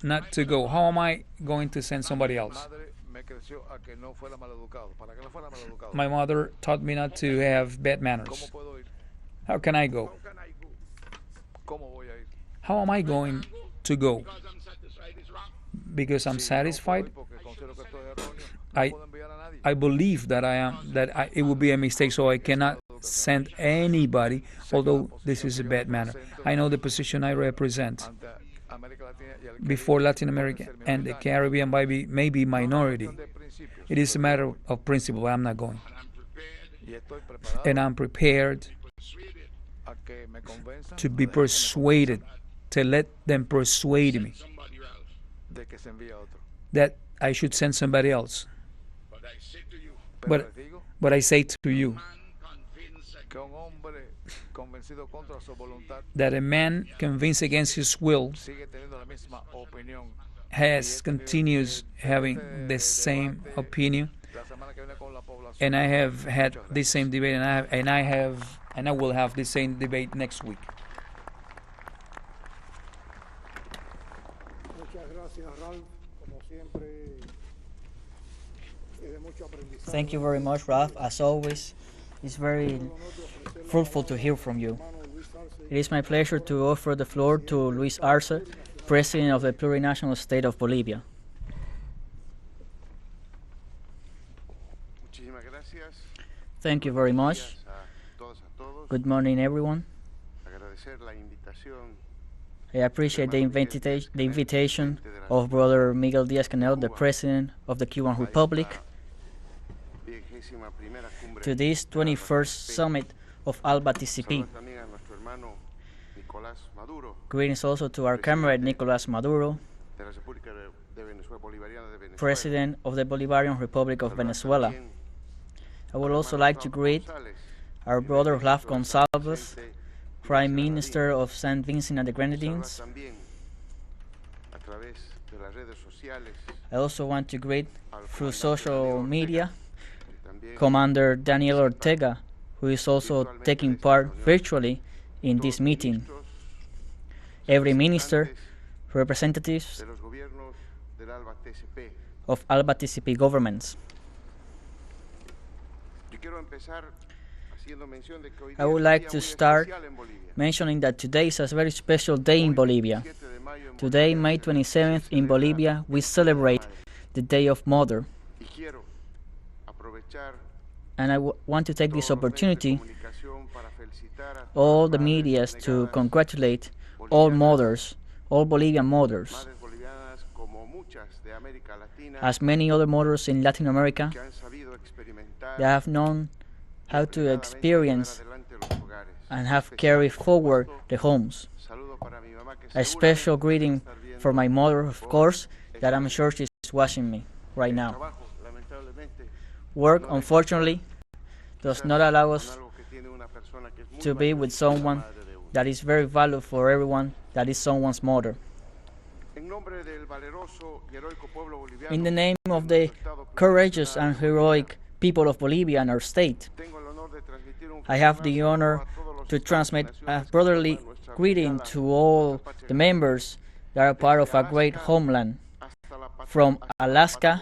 not to go, how am I going to send somebody else? My mother taught me not to have bad manners. How can I go? how can I go? How am I going to go? Because I'm satisfied it's wrong. Because I'm satisfied? I believe that it would be a mistake, so I cannot send anybody, although this is a bad manner. I know the position I represent before Latin America and the Caribbean may be minority. It is a matter of principle. I'm not going. And I'm prepared to be persuaded, to let them persuade me Somebody else. that I should send somebody else. But I say to you, But I say to you man convinced that a man convinced against his will continues having the same opinion, and I have had this same debate, and I will have the same debate next week. Thank you very much, Ralph. As always, it's very fruitful to hear from you. It is my pleasure to offer the floor to Luis Arce, President of the plurinational state of Bolivia. Thank you very much. Good morning, everyone. I appreciate the invitation of Brother Miguel Diaz-Canel, the President of the Cuban Republic, to this 21st Summit of ALBA-TCP. Greetings also to our comrade Nicolas Maduro, President of the Bolivarian Republic of Venezuela. I would also like to greet our brother Gonzalves, Prime Minister of St. Vincent and the Grenadines. I also want to greet through social media Commander Daniel Ortega, who is also taking part virtually in this meeting. Every minister, representatives of ALBA-TCP governments. I would like to start mentioning that today is a very special day in Bolivia. Today, May 27th, in Bolivia, we celebrate the Day of Mother. And I want to take this opportunity, all the medias, to congratulate all mothers, all Bolivian mothers, as many other mothers in Latin America that have known how to experience and have carried forward the homes. A special greeting for my mother, of course, that I'm sure she's watching me right now. Work, unfortunately, does not allow us to be with someone that is very valuable for everyone, that is someone's mother. In the name of the courageous and heroic people of Bolivia and our state. I have the honor to transmit a brotherly greeting to all the members that are part of a great homeland, from Alaska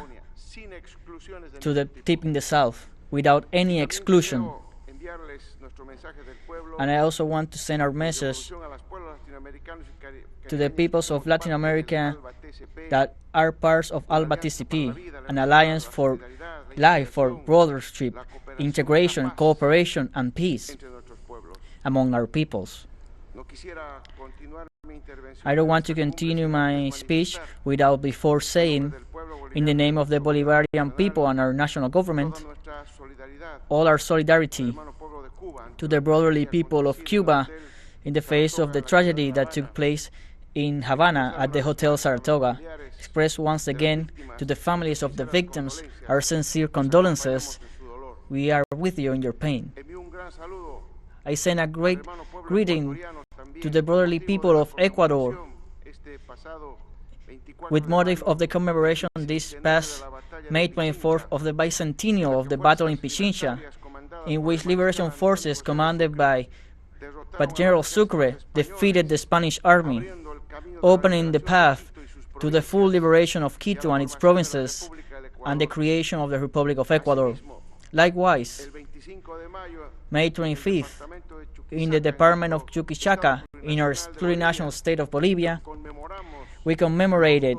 to the tip in the south, without any exclusion. And I also want to send our message to the peoples of Latin America that are parts of ALBA-TCP, an alliance for life, for brothership, integration, cooperation, and peace among our peoples. I don't want to continue my speech without before saying, in the name of the Bolivarian people and our national government, all our solidarity to the brotherly people of Cuba in the face of the tragedy that took place in Havana at the Hotel Saratoga. Express once again to the families of the victims our sincere condolences. We are with you in your pain. I send a great greeting to the brotherly people of Ecuador with motive of the commemoration this past May 24th of the bicentennial of the battle in Pichincha, in which liberation forces commanded by General Sucre defeated the Spanish army, opening the path to the full liberation of Quito and its provinces and the creation of the Republic of Ecuador. Likewise, May 25th, in the department of Chuquichaca, in our plurinational state of Bolivia, we commemorated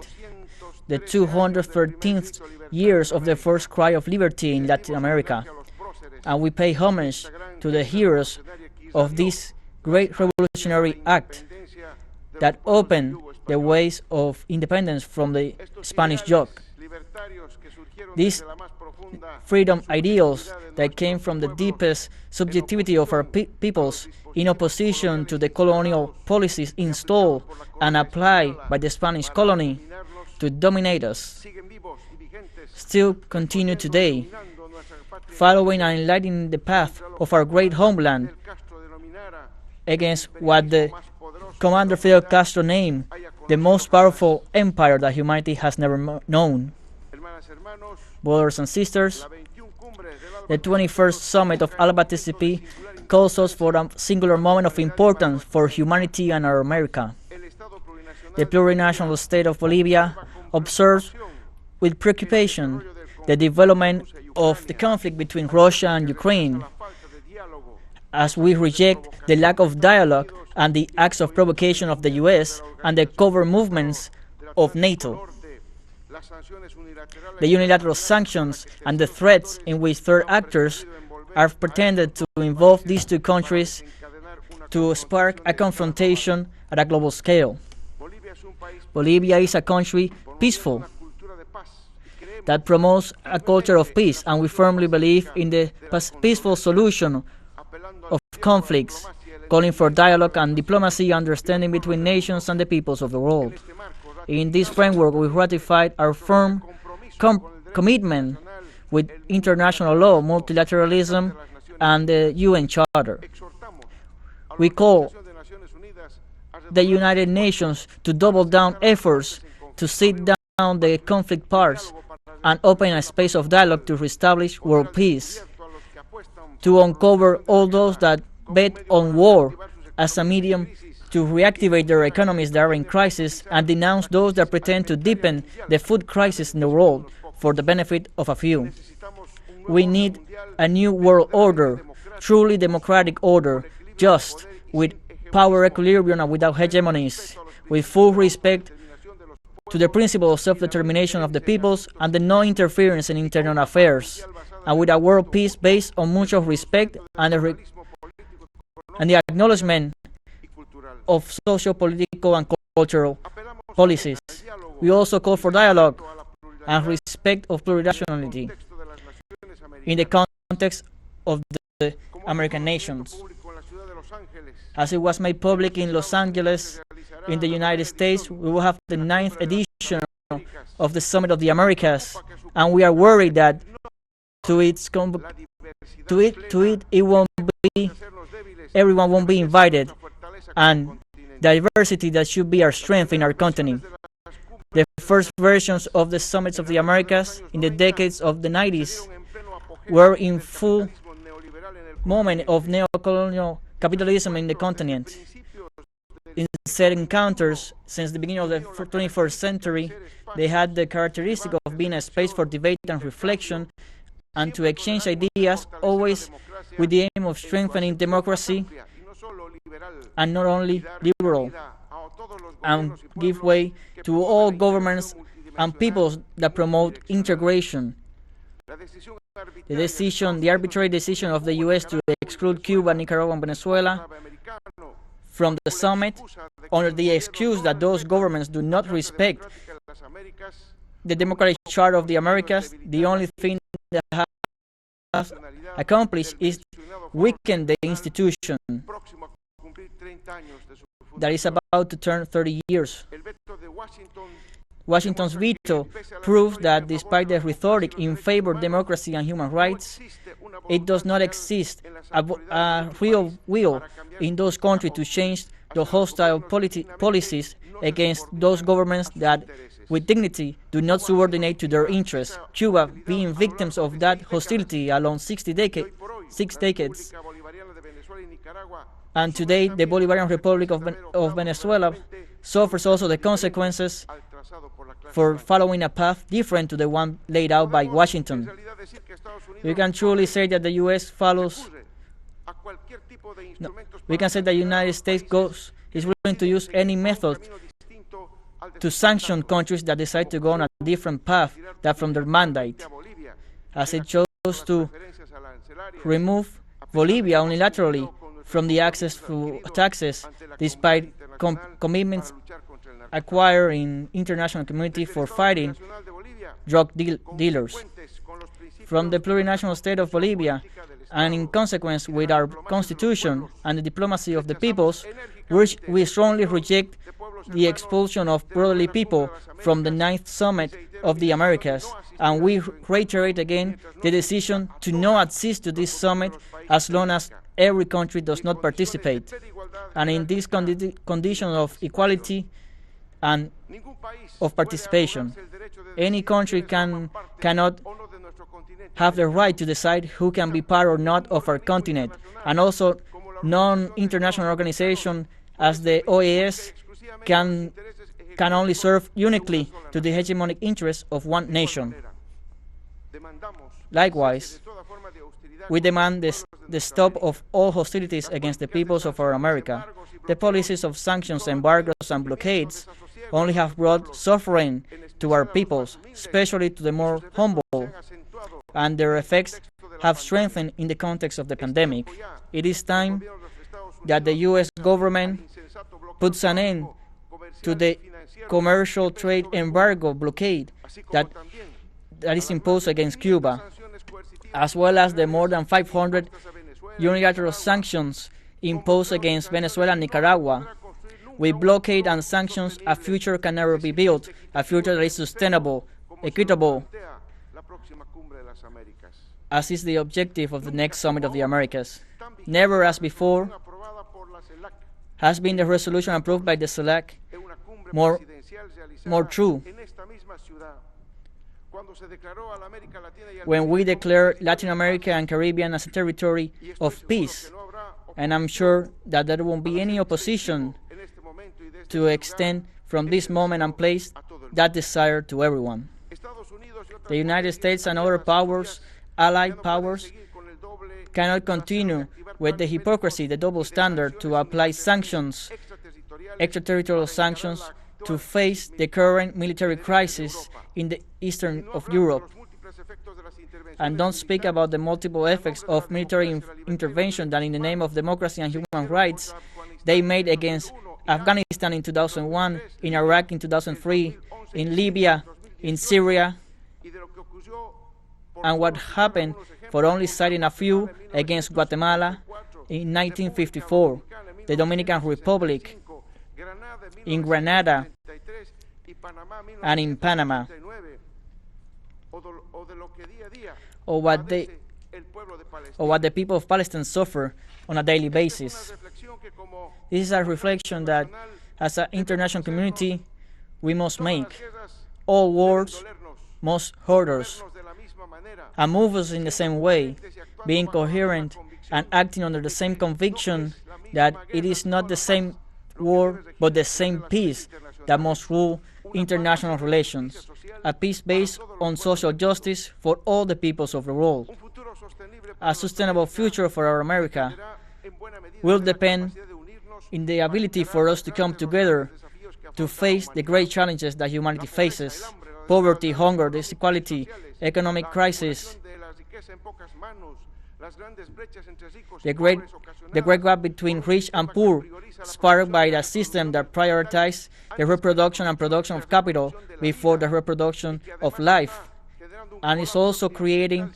the 213th years of the first cry of liberty in Latin America, and we pay homage to the heroes of this great revolutionary act that opened the ways of independence from the Spanish yoke. These freedom ideals that came from the deepest subjectivity of our peoples in opposition to the colonial policies installed and applied by the Spanish colony to dominate us, still continue today, following and enlightening the path of our great homeland against what the Commander Fidel Castro named the most powerful empire that humanity has never known. Brothers and sisters, the 21st Summit of ALBA-TCP calls us for a singular moment of importance for humanity and our America. The plurinational state of Bolivia observes with preoccupation the development of the conflict between Russia and Ukraine, as we reject the lack of dialogue and the acts of provocation of the US and the covert movements of NATO. The unilateral sanctions and the threats in which third actors are pretended to involve these two countries to spark a confrontation at a global scale. Bolivia is a country peaceful that promotes a culture of peace, and we firmly believe in the peaceful solution of conflicts, calling for dialogue and diplomacy, understanding between nations and the peoples of the world. In this framework, we ratified our firm commitment with international law, multilateralism, and the UN Charter. We call the United Nations to double down efforts to sit down the conflict parts and open a space of dialogue to reestablish world peace, to uncover all those that bet on war as a medium to reactivate their economies that are in crisis, and denounce those that pretend to deepen the food crisis in the world for the benefit of a few. We need a new world order, truly democratic order, just, with power equilibrium and without hegemonies, with full respect to the principle of self-determination of the peoples and the no interference in internal affairs, and with a world peace based on mutual respect and the acknowledgement of social, political, and cultural policies. We also call for dialogue and respect of plurinationality in the context of the American nations. As it was made public in Los Angeles, in the United States, we will have the 9th edition of the Summit of the Americas, and we are worried that everyone won't be invited, and diversity that should be our strength in our continent. The first versions of the Summits of the Americas in the decades of the 90s were in full moment of neocolonial capitalism in the continent. In said encounters, since the beginning of the 21st century, they had the characteristic of being a space for debate and reflection and to exchange ideas, always with the aim of strengthening democracy and not only liberal, and give way to all governments and peoples that promote integration. The arbitrary decision of the U.S. to exclude Cuba, Nicaragua, and Venezuela from the summit under the excuse that those governments do not respect the democratic charter of the Americas, the only thing they have accomplished is weaken the institution that is about to turn 30 years. Washington's veto proves that despite the rhetoric in favor of democracy and human rights, it does not exist a real will in those countries to change the hostile policies against those governments that, with dignity, do not subordinate to their interests. Cuba being victims of that hostility along 6 decades. And today, the Bolivarian Republic of Venezuela suffers also the consequences for following a path different to the one laid out by Washington. We can truly say that the U.S. follows. No, we can say that the United States is willing to use any method to sanction countries that decide to go on a different path than from their mandate, as it chose to remove Bolivia unilaterally from the access to taxes, despite commitments acquired in international community for fighting drug dealers. From the plurinational state of Bolivia, and in consequence with our constitution and the diplomacy of the peoples, we strongly reject the expulsion of brotherly people from the 9th Summit of the Americas, and we reiterate again the decision to not accede to this summit as long as every country does not participate. And in this condition of equality and of participation, any country cannot have the right to decide who can be part or not of our continent, and also non-international organization as the OAS can only serve uniquely to the hegemonic interests of one nation. Likewise, we demand the stop of all hostilities against the peoples of our America. The policies of sanctions, embargoes, and blockades only have brought suffering to our peoples, especially to the more humble, and their effects have strengthened in the context of the pandemic. It is time that the U.S. government puts an end to the commercial trade embargo blockade that is imposed against Cuba, as well as the more than 500 unilateral sanctions imposed against Venezuela and Nicaragua. With blockade and sanctions, a future can never be built, a future that is sustainable, equitable, as is the objective of the next Summit of the Americas. Never as before has been the resolution approved by the CELAC more true. When we declare Latin America and Caribbean as a territory of peace, and I'm sure that there won't be any opposition to extend from this moment and place that desire to everyone. The United States and other powers, allied powers, cannot continue with the hypocrisy, the double standard to apply sanctions, extraterritorial sanctions, to face the current military crisis in the eastern of Europe. And don't speak about the multiple effects of military intervention that in the name of democracy and human rights they made against Afghanistan in 2001, in Iraq in 2003, in Libya, in Syria, and what happened, for only citing a few, against Guatemala in 1954, the Dominican Republic, in Grenada, and in Panama, or what the people of Palestine suffer on a daily basis. This is a reflection that, as an international community, we must make. All wars must hurt us, and move us in the same way, being coherent and acting under the same conviction that it is not the same war but the same peace that must rule international relations, a peace based on social justice for all the peoples of the world. A sustainable future for our America will depend in the ability for us to come together to face the great challenges that humanity faces: poverty, hunger, disequality, economic crisis, the great gap between rich and poor, sparked by a system that prioritizes the reproduction and production of capital before the reproduction of life, and is also creating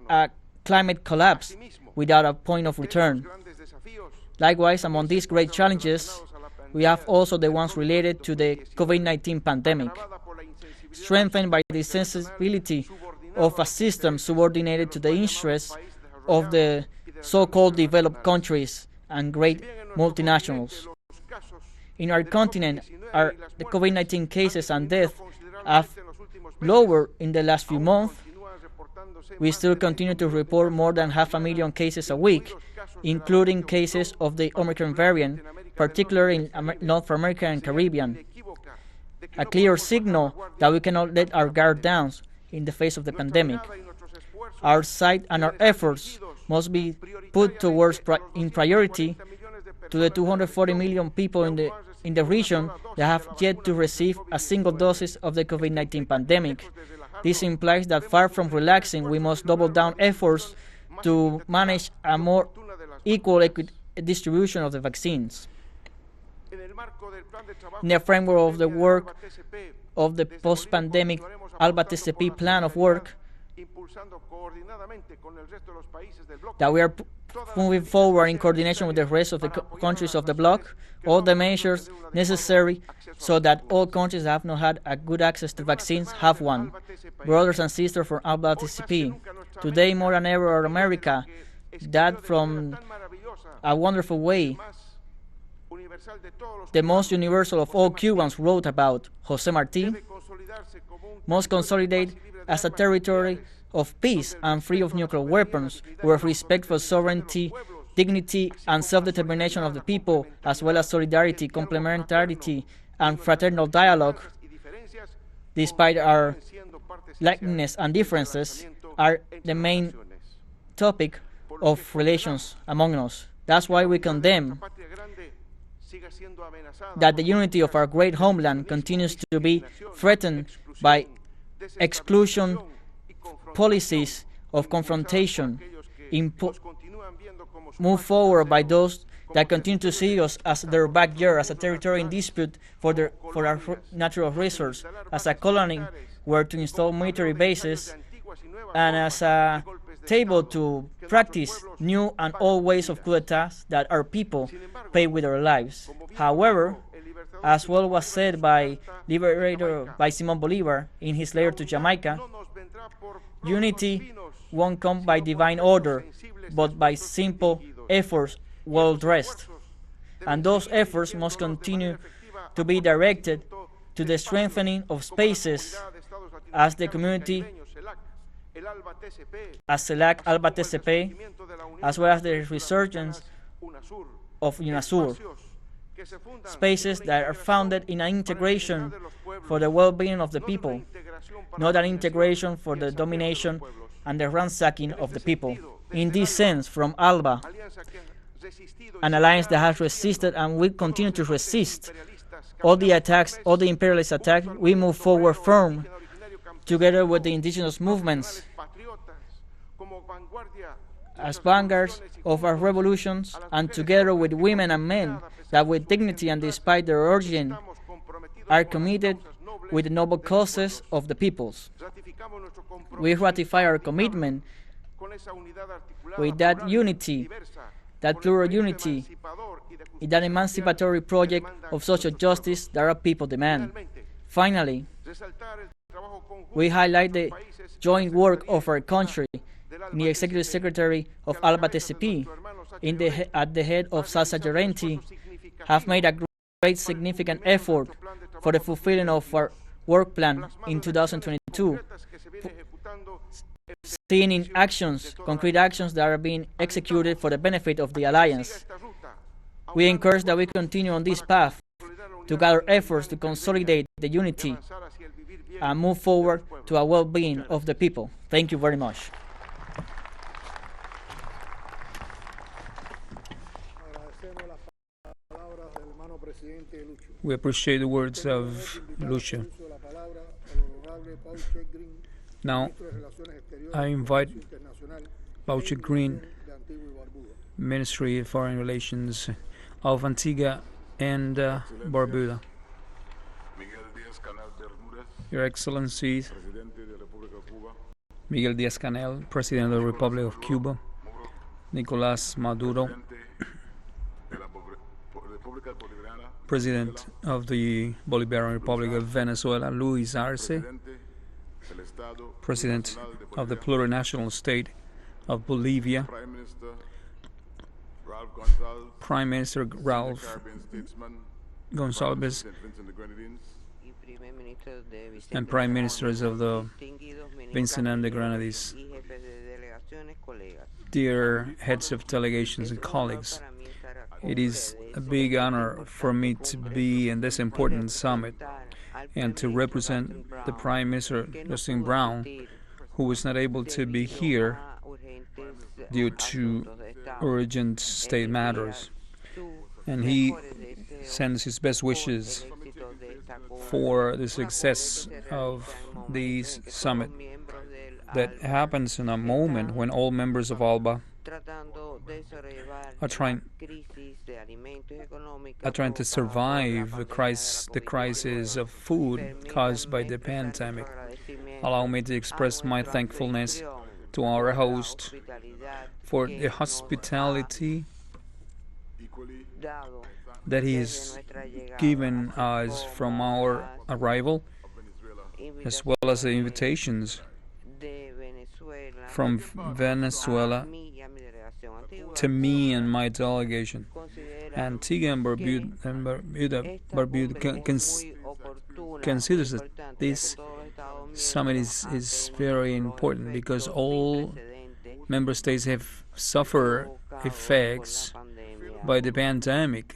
a climate collapse without a point of return. Likewise, among these great challenges, we have also the ones related to the COVID-19 pandemic, strengthened by the sensibility of a system subordinated to the interests of the so-called developed countries and great multinationals. In our continent, the COVID-19 cases and deaths have lowered in the last few months. We still continue to report more than 500,000 cases a week, including cases of the Omicron variant, particularly in North America and Caribbean. A clear signal that we cannot let our guard down in the face of the pandemic. Our sight and our efforts must be put towards in priority to the 240 million people in the region that have yet to receive a single dose of the COVID-19 pandemic. This implies that far from relaxing, we must double down efforts to manage a more equal distribution of the vaccines. In the framework of the work of the post-pandemic ALBA-TCP plan of work that we are moving forward in coordination with the rest of the countries of the bloc, all the measures necessary so that all countries that have not had a good access to vaccines have one. Brothers and sisters from ALBA-TCP, today more than ever our America, that from a wonderful way, the most universal of all Cubans wrote about, José Martí, must consolidate as a territory of peace and free of nuclear weapons, where respect for sovereignty, dignity, and self-determination of the people, as well as solidarity, complementarity, and fraternal dialogue, despite our likeness and differences, are the main topic of relations among us. That's why we condemn that the unity of our great homeland continues to be threatened by exclusion policies of confrontation move forward by those that continue to see us as their backyard, as a territory in dispute for our natural resource, as a colony where to install military bases, and as a table to practice new and old ways of coup d'etats that our people pay with their lives. However, as well was said by Simón Bolívar in his letter to Jamaica, unity won't come by divine order, but by simple efforts well dressed. And those efforts must continue to be directed to the strengthening of spaces as the community, as CELAC ALBA-TCP, as well as the resurgence of UNASUR. Spaces that are founded in an integration for the well-being of the people, not an integration for the domination and the ransacking of the people. In this sense, from ALBA, an alliance that has resisted and will continue to resist all the attacks, all the imperialist attacks, we move forward firm together with the indigenous movements as vanguards of our revolutions, and together with women and men that with dignity and despite their origin are committed with the noble causes of the peoples. We ratify our commitment with that unity, that plural unity, in that emancipatory project of social justice that our people demand. Finally, we highlight the joint work of our country in the Executive Secretary of ALBA-TCP, at the head of Salsa Llorenti, have made a great significant effort for the fulfilling of our work plan in 2022, seeing in actions, concrete actions that are being executed for the benefit of the alliance. We encourage that we continue on this path to gather efforts to consolidate the unity and move forward to a well-being of the people. Thank you very much. We appreciate the words of Lucio. Now, I invite Boucher Green, Ministry of Foreign Relations of Antigua and Barbuda. Your Excellencies, Miguel Díaz-Canel, President of the Republic of Cuba, Nicolas Maduro, President of the Bolivarian Republic of Venezuela, Luis Arce, President of the plurinational state of Bolivia, Prime Minister Ralph Gonzalves, and Prime Ministers of the Vincent and the Grenadines, dear heads of delegations and colleagues. It is a big honor for me to be in this important summit and to represent the Prime Minister, Justin Brown, who was not able to be here due to urgent state matters. And he sends his best wishes for the success of this summit that happens in a moment when all members of ALBA are trying to survive the crisis of food caused by the pandemic. Allow me to express my thankfulness to our host for the hospitality that he has given us from our arrival, as well as the invitations from Venezuela to me and my delegation. Antigua and Barbuda considers that this summit is very important because all member states have suffered effects by the pandemic.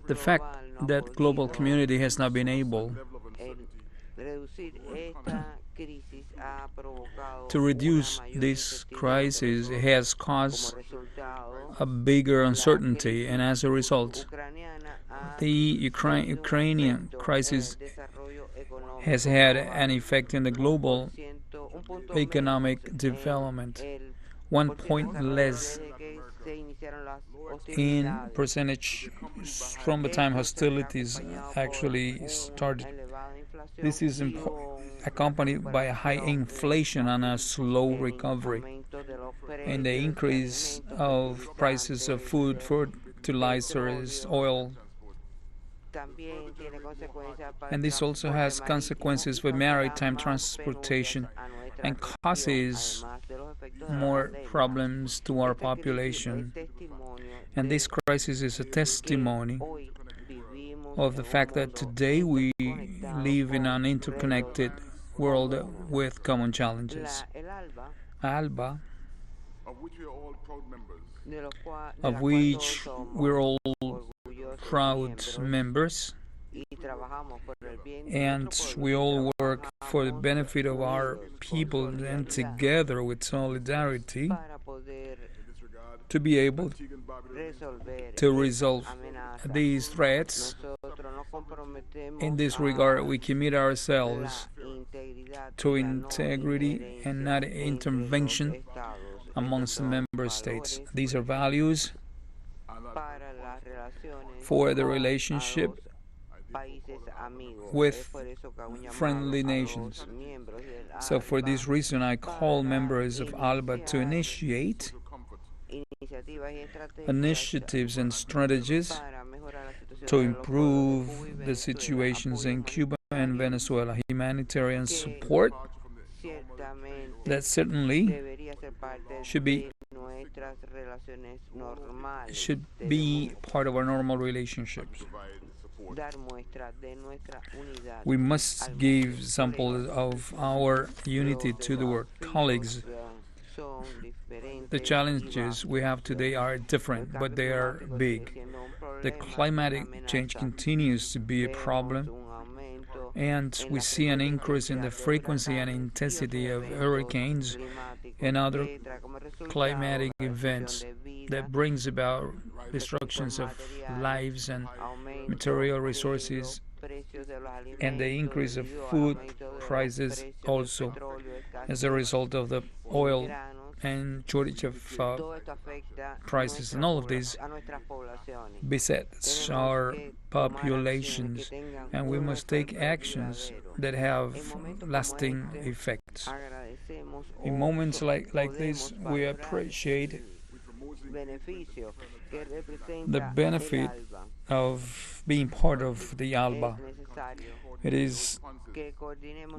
The fact that global community has not been able to reduce this crisis has caused a bigger uncertainty, and as a result, the Ukrainian crisis has had an effect in the global economic development. 1 point less in percentage from the time hostilities actually started. This is accompanied by a high inflation and a slow recovery, and the increase of prices of food, fertilizers, oil. And this also has consequences for maritime transportation and causes more problems to our population. And this crisis is a testimony of the fact that today we live in an interconnected world with common challenges. ALBA, of which we're all proud members, and we all work for the benefit of our people and together with solidarity to be able to resolve these threats. In this regard, we commit ourselves to integrity and not intervention amongst the member states. These are values for the relationship with friendly nations. So for this reason, I call members of ALBA to initiate initiatives and strategies to improve the situations in Cuba and Venezuela. Humanitarian support that certainly should be part of our normal relationships. We must give sample of our unity to the world. Colleagues, the challenges we have today are different, but they are big. The climatic change continues to be a problem, and we see an increase in the frequency and intensity of hurricanes and other climatic events that brings about destructions of lives and material resources, and the increase of food prices also as a result of the oil and shortage of prices, and all of these besets our populations, and we must take actions that have lasting effects. In moments like this, we appreciate the benefit of being part of the ALBA. It is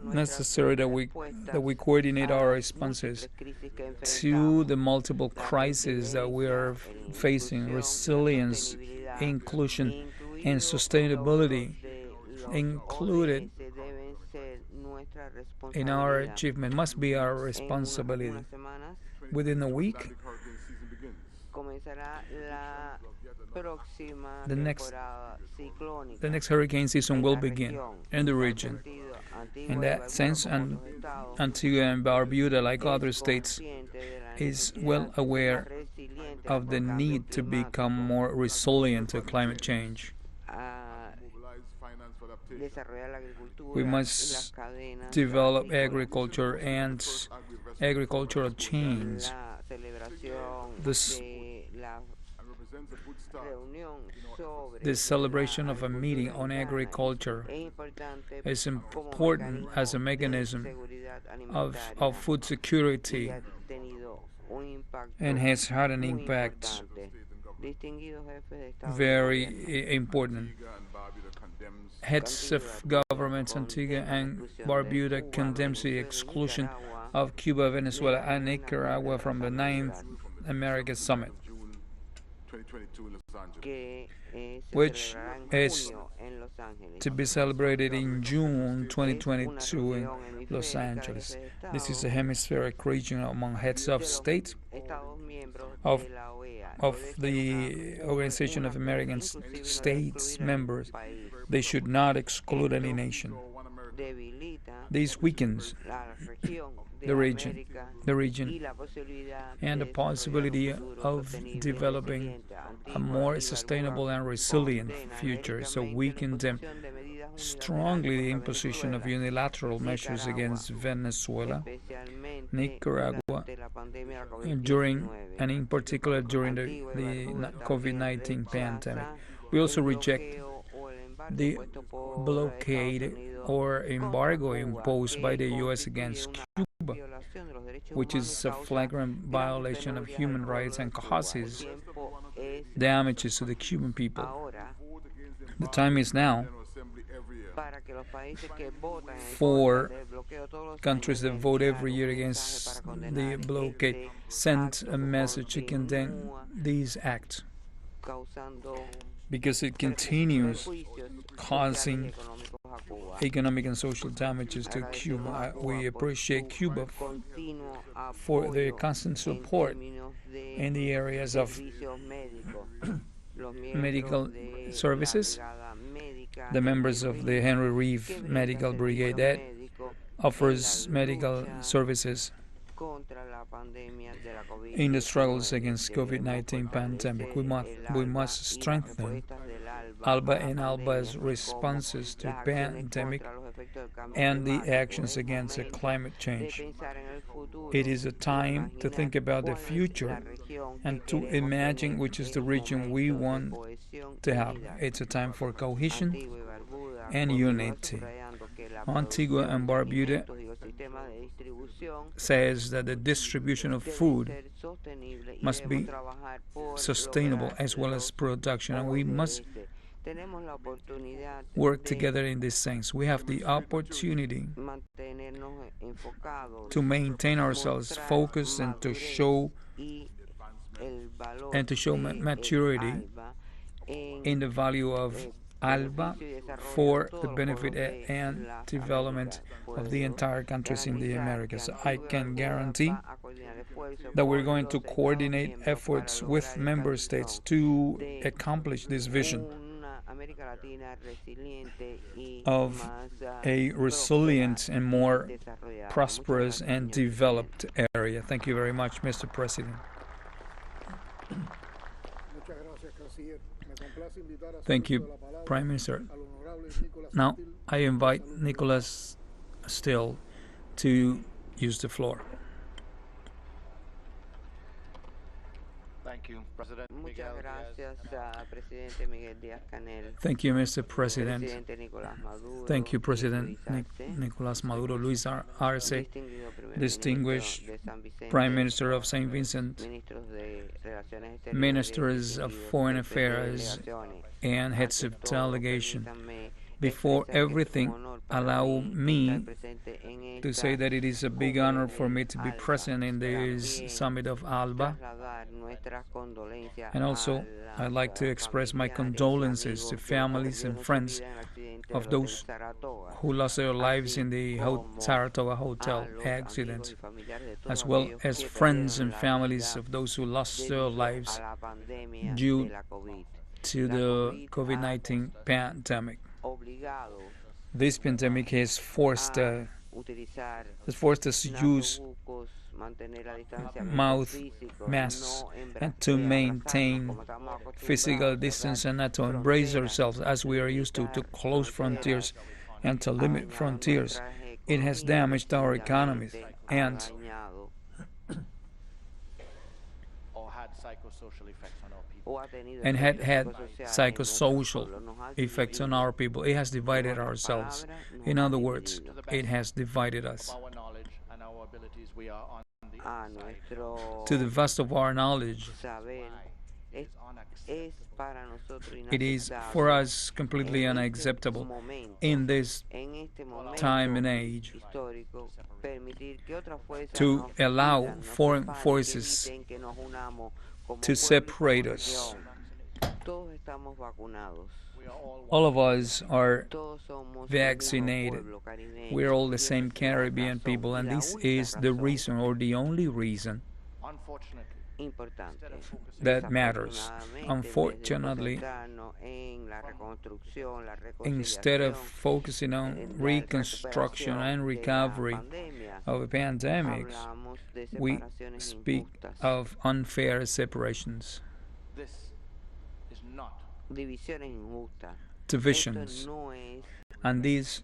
necessary that we coordinate our responses to the multiple crises that we are facing: resilience, inclusion, and sustainability included in our achievement must be our responsibility. Within a week, the next hurricane season will begin in the region. In that sense, Antigua and Barbuda, like other states, is well aware of the need to become more resilient to climate change. We must develop agriculture and agricultural chains. This celebration of a meeting on agriculture is important as a mechanism of food security and has had an impact very important. Heads of governments Antigua and Barbuda condemns the exclusion of Cuba, Venezuela, and Nicaragua from the 9th America Summit, which is to be celebrated in June 2022 in Los Angeles. This is a hemispheric region among heads of state of the Organization of American States members. They should not exclude any nation. This weakens the region, and the possibility of developing a more sustainable and resilient future. So we condemn strongly the imposition of unilateral measures against Venezuela, Nicaragua, and in particular during the COVID-19 pandemic. We also reject the blockade or embargo imposed by the U.S. against Cuba, which is a flagrant violation of human rights and causes damages to the Cuban people. The time is now for countries that vote every year against the blockade send a message to condemn these acts, because it continues causing economic and social damages to Cuba. We appreciate Cuba for their constant support in the areas of medical services. The members of the Henry Reeve Medical Brigade that offers medical services in the struggles against COVID-19 pandemic. We must strengthen ALBA and ALBA's responses to pandemic and the actions against climate change. It is a time to think about the future and to imagine which is the region we want to have. It's a time for cohesion and unity. Antigua and Barbuda says that the distribution of food must be sustainable as well as production, and we must work together in this sense. We have the opportunity to maintain ourselves focused and to show maturity in the value of ALBA for the benefit and development of the entire countries in the Americas. I can guarantee that we're going to coordinate efforts with member states to accomplish this vision of a resilient and more prosperous and developed area. Thank you very much, Mr. President. Thank you, Prime Minister. Now, I invite Nicolas still to use the floor. Thank you, President Muchas Miguel gracias, Diaz. Presidente Miguel Díaz-Canel. Thank you, Mr. President. Presidente Nicolas Maduro. Thank you, President Luis Arce, Nicolas Maduro, Luis Arce, distinguido primer distinguished ministro de San Vicente, Prime Minister of St. Vincent, ministros de Relaciones Exteriores, Ministers of Foreign jefes de Affairs, delegaciones. and heads of Ante todo, delegation. permítanme Before expresar que es un everything, honor para allow mí me estar presente en to esta say that it is a big honor for me cumbre to be ALBA. present in this También summit of ALBA. trasladar nuestras condolencias And also, a I'd like to las express my familiares y condolences to amigos que families and perdieron su friends vida en el accidente of del those Hotel Saratoga, who lost their lives así in the como Saratoga a Hotel los accident, amigos y familiares de todos as well aquellos as que friends perdieron and la families vida of those who lost their debido lives a la pandemia due de la COVID. to La the COVID COVID-19 pandemic. obligado This pandemic has forced a utilizar us to use nasobucos, mantener el distanciamiento mouth físico, masks no and to abrazarnos maintain como estamos physical acostumbrados, distance cerrar and not to embrace fronteras, ourselves as we are used to close frontiers and to limit ha dañado frontiers. nuestras It has economías, damaged our economies sencillamente and ha dañado Or had psychosocial effects on our people. o ha tenido and had efectos psychosocial psicosociales en nuestro pueblo, nos ha effects on dividido. our people. It has divided En otras ourselves. palabras, nos In ha other words, dividido. it has divided us. Of our knowledge and our abilities, we are on the A other side. nuestro To the best of our knowledge, saber, es, It's unacceptable. es para nosotros it is inaceptable for us completely en este unacceptable momento, in this en este momento time and age histórico, permitir que otras fuerzas to nos allow dividan, nos foreign separen, que forces eviten que nos unamos como to pueblo y separate como us. región. Todos estamos vacunados. We are all All of us are Todos somos un mismo vaccinated. pueblo caribeño. We're all the Y same esa es la Caribbean razón, people, and la this única is the razón reason or the only reason unfortunately importante. that matters. Desafortunadamente, Unfortunately, en vez de concentrarnos en la reconstrucción, la instead of reconciliación, focusing on en la reconstruction recuperación and de la recovery pandemia, of a pandemic, hablamos de we separaciones speak injustas, of unfair separations, this is not divisiones injustas. divisions, Esto no es and this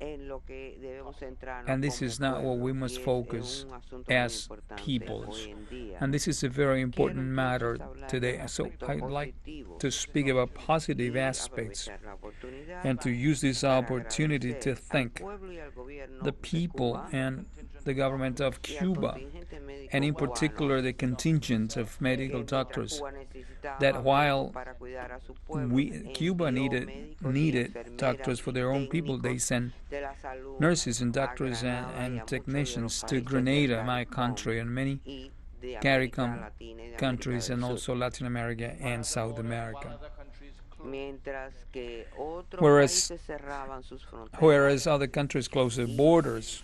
en lo que debemos centrarnos and this como is not what pueblo, we y must es focus un asunto muy as importante peoples. hoy en día. And this is a very important Quiero matter entonces hablar today. de So aspectos I'd like positivos to speak about positive y aspects aprovechar la oportunidad and to use this para opportunity to agradecer al thank pueblo y al gobierno the de people Cuba and the government of y al Cuba, contingente médico and in cubano, particular the contingent of que medical mientras doctors, Cuba necesitaba that while médicos para cuidar a su pueblo, Cuba envió needed médicos y doctors for their own people, they técnicos sent de la salud nurses and a doctors Granada y a and muchos de technicians los to países del Grenada, my CARICOM country, and many y de América CARICOM Latina y de América countries, del and Sur. also Latin America and South while America. other countries close Mientras que otros Whereas- países cerraban sus fronteras, Whereas other countries close their borders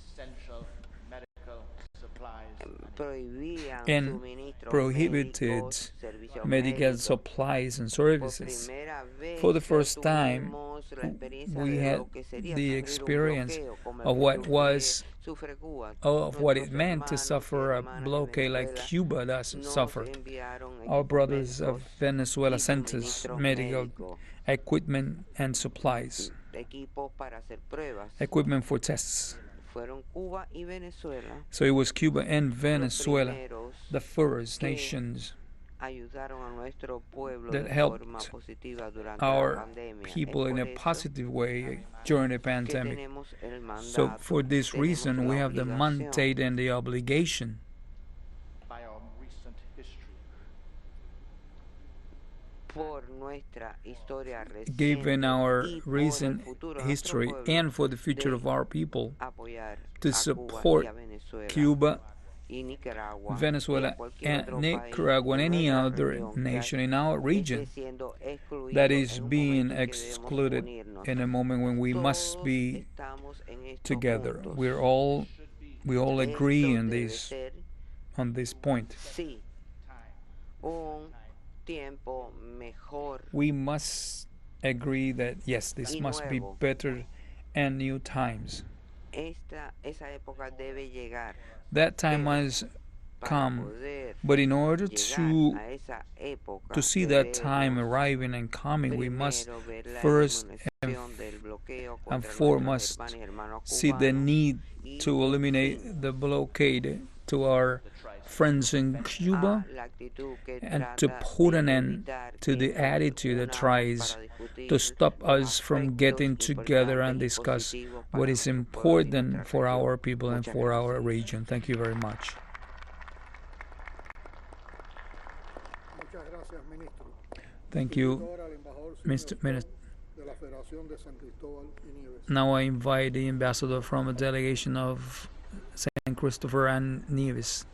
essential medical supplies prohibían and suministros prohibited médicos, servicios medical médicos. supplies and Por services. primera vez For the first time, tuvimos la experiencia we de had lo que sería the sufrir un experience bloqueo como el of que what was sufre Cuba. of what it Nuestros meant to hermanos y suffer a hermanas de blockade like Venezuela Cuba does nos suffer. enviaron Our equipos brothers of médicos Venezuela y sent us suministros medical médicos, equipment and supplies, equipos para hacer pruebas. equipment for tests. Fueron Cuba y Venezuela So it was Cuba and los Venezuela, primeros the first que nations ayudaron a nuestro pueblo that de helped forma positiva durante la our pandemia. people Es in por a eso positive way during the que pandemic. tenemos el So mandato, for this tenemos reason, we la have the obligación mandate and the obligation by our recent history. por nuestra historia given reciente our y por el recent futuro de nuestro history pueblo, and for the future de of our people apoyar to a Cuba support y a Venezuela Cuba Venezuela and Nicaragua and any other nation in our region that is being excluded in a moment when we must be together. We all agree on this point. We must agree that yes, this must be better and new times. That time must come, but in order to see that time arriving and coming, we must first and foremost see the need to eliminate the blockade to our friends in Cuba and to put an end to the attitude that tries to stop us from getting together and discuss what is important for our people and for our region. Thank you very much. Thank you, Mr. Minister. Now I invite the ambassador from a delegation of San Christopher and Nieves.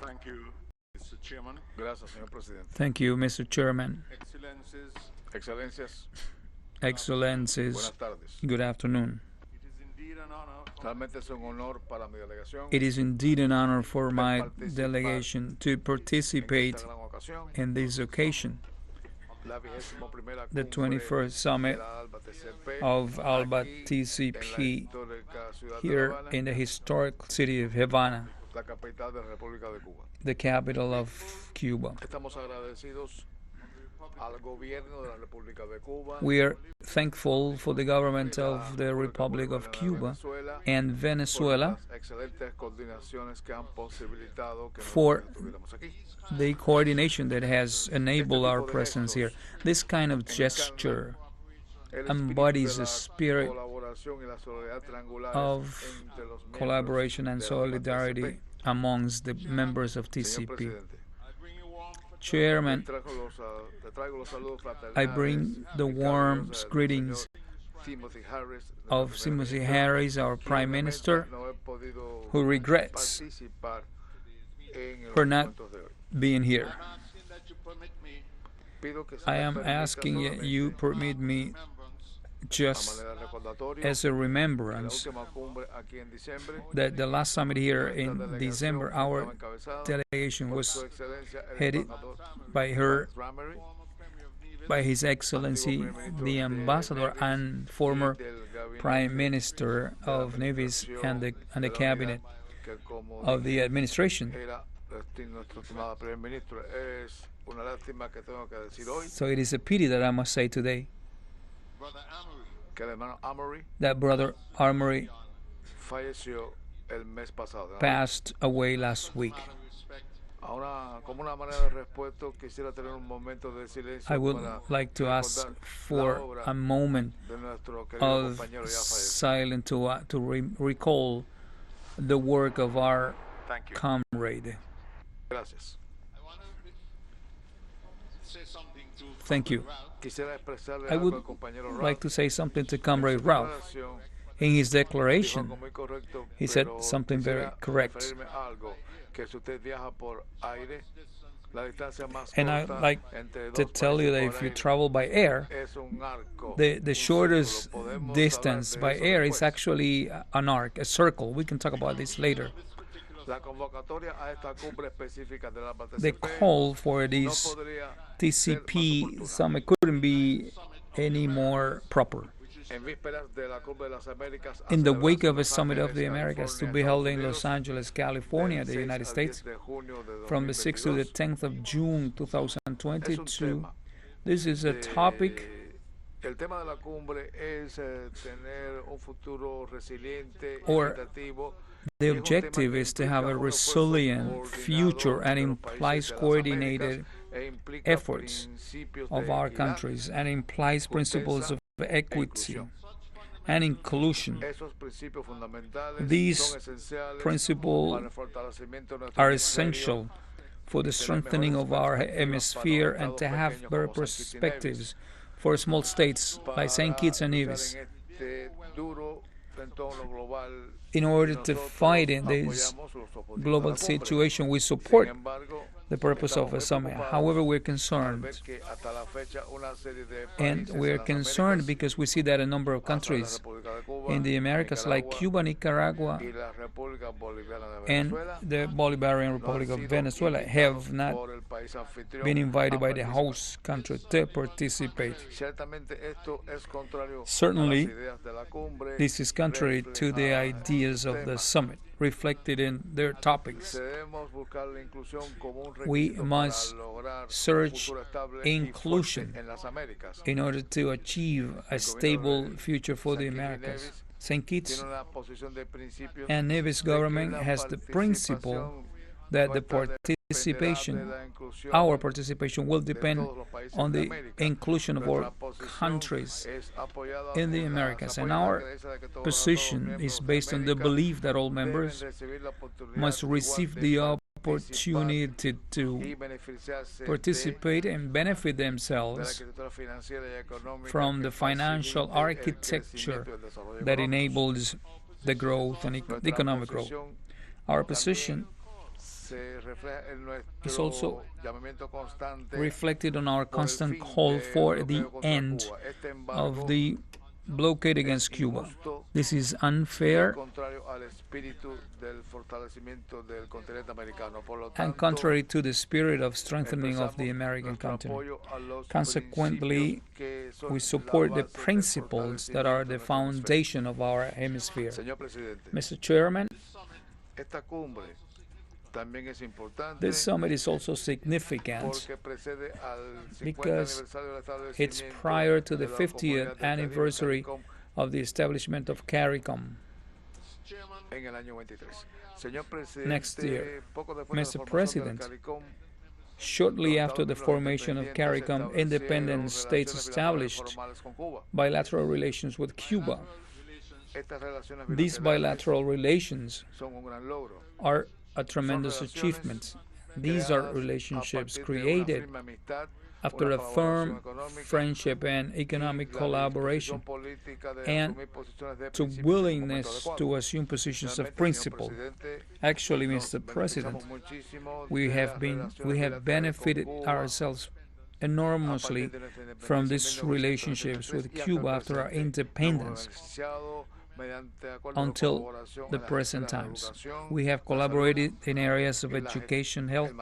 Thank you, Mr. Chairman. Gracias, señor presidente. Thank you, Mr. Chairman. Excellencies, Excelencias, Excellencies, buenas tardes. good afternoon. it is indeed an honor Realmente es un honor para mi delegación It is indeed an honor for my delegation to en participate esta gran ocasión, in this occasion, la 21ª the cumbre 21st summit de la ALBA-TCP of aquí en ALBA-TCP la histórica ciudad de here La Habana, in the historic city of Havana, la capital de la República de Cuba. the capital of Cuba. Estamos agradecidos al gobierno de la República de Cuba, We are thankful for the government of the Republic of Cuba and Venezuela por las excelentes coordinaciones que han posibilitado que for nosotros estuviéramos aquí. the coordination that has enabled our presence here. This kind of gesture El embodies espíritu de the la spirit colaboración y la solidaridad triangulares of entre los miembros collaboration and de la solidarity ALBA-TCP. amongst the members of Señor TCP. presidente, Chairman, te traigo los saludos I fraternales bring the y warm calurosos del greetings señor Timothy Harris, of nuestro primer Timothy ministro, Harris, our quien Prime lamenta Minister, no haber podido who regrets participar en los for not encuentros de hoy. being here. I'm asking that you permit me Pido que se I me am permita asking you solamente permit me remembrance a just manera de recordatorio as a que la remembrance última cumbre aquí en diciembre that the last summit here nuestra in delegación December, our estaba encabezada delegation por was su excelencia el headed embajador by her, Ramery by His Excellency the Ambassador and former del gabinete Prime Minister of Nevis and the Cabinet que como of the administration. era nuestro estimado primer ministro. Es una lástima que tengo que decir hoy So it is a pity that I must say today Brother Amory que el hermano Amory that Brother Armory falleció el mes pasado. passed away last week. respect Como una manera de respuesta, quisiera tener un momento de silencio I would para like to ask recordar for la obra a moment de nuestro querido of compañero ya fallecido. silence to recall the work of our Thank you. comrade. Gracias. I want to say something to Thank you. Ralph. Quisiera expresarle I algo would al compañero like to say something to Comrade Ralph. Ralph. Declaración, In his dijo declaration, algo muy correcto, he said pero something very quisiera correct. referirme a algo, que si usted viaja por aire, la distancia más And I'd corta like entre to dos tell you that países if por you aire travel by air, es un arco, the un shortest círculo. Podemos distance hablar by de eso air is después. actually an arc, a circle. We can talk about this later. La convocatoria a esta cumbre específica de la The ALBA-TCP call for no this podría ser más TCP oportuna. summit couldn't be any more proper. En vísperas de la Cumbre de las Américas, a In the wake celebrarse of a Los summit of the Ángeles, Americas to California, be held in Estados Los Unidos, Angeles, California, del the 6 United al States, 10 de junio de from the 6th to the 2022, 10th of June es un 2022. tema. This is a topic. El tema de la cumbre es tener un futuro resiliente, Or equitativo. The y es un tema objective que is to implica have a un esfuerzo resilient coordinado future and entre los implies países de las coordinated Américas e implica efforts principios of de our equidad, countries and implies principles of equity inclusión. and inclusion. Esos principios fundamentales These son esenciales principles para el fortalecimiento de nuestro are hemisferio essential for the strengthening of our hemisphere and to have better perspectives for small states like St. Kitts and Nevis in order to fight in this global situation. We support the purpose of the summit. However, we're concerned, and we're concerned because we see that a number of countries in the Americas like Cuba, Nicaragua, and the Bolivarian Republic of Venezuela have not been invited by the host country to participate. Certainly, this is contrary to the ideas of the summit reflected in their topics. We must search inclusion in order to achieve a stable future for the Americas. St. Kitts and Nevis government has the principle that the our participation will depend on the inclusion of all countries in the Americas. And our position is based on the belief that all members must receive the opportunity to participate and benefit themselves from the financial architecture that enables the growth and economic growth. Our position is also reflected on our constant call for the end of the blockade against Cuba. This is unfair and contrary to the spirit of strengthening of the American continent. Consequently, we support the principles that are the foundation of our hemisphere. Mr. Chairman, this summit is also significant because it's prior to the 50th anniversary of the establishment of CARICOM next year. Mr. President, shortly after the formation of CARICOM, independent states established bilateral relations with Cuba. These bilateral relations are a tremendous achievement. These are relationships created after a firm friendship and economic collaboration and to willingness to assume positions of principle. Actually, Mr. President, we have benefited ourselves enormously from these relationships with Cuba after our independence until the present times. We have collaborated in areas of education, health,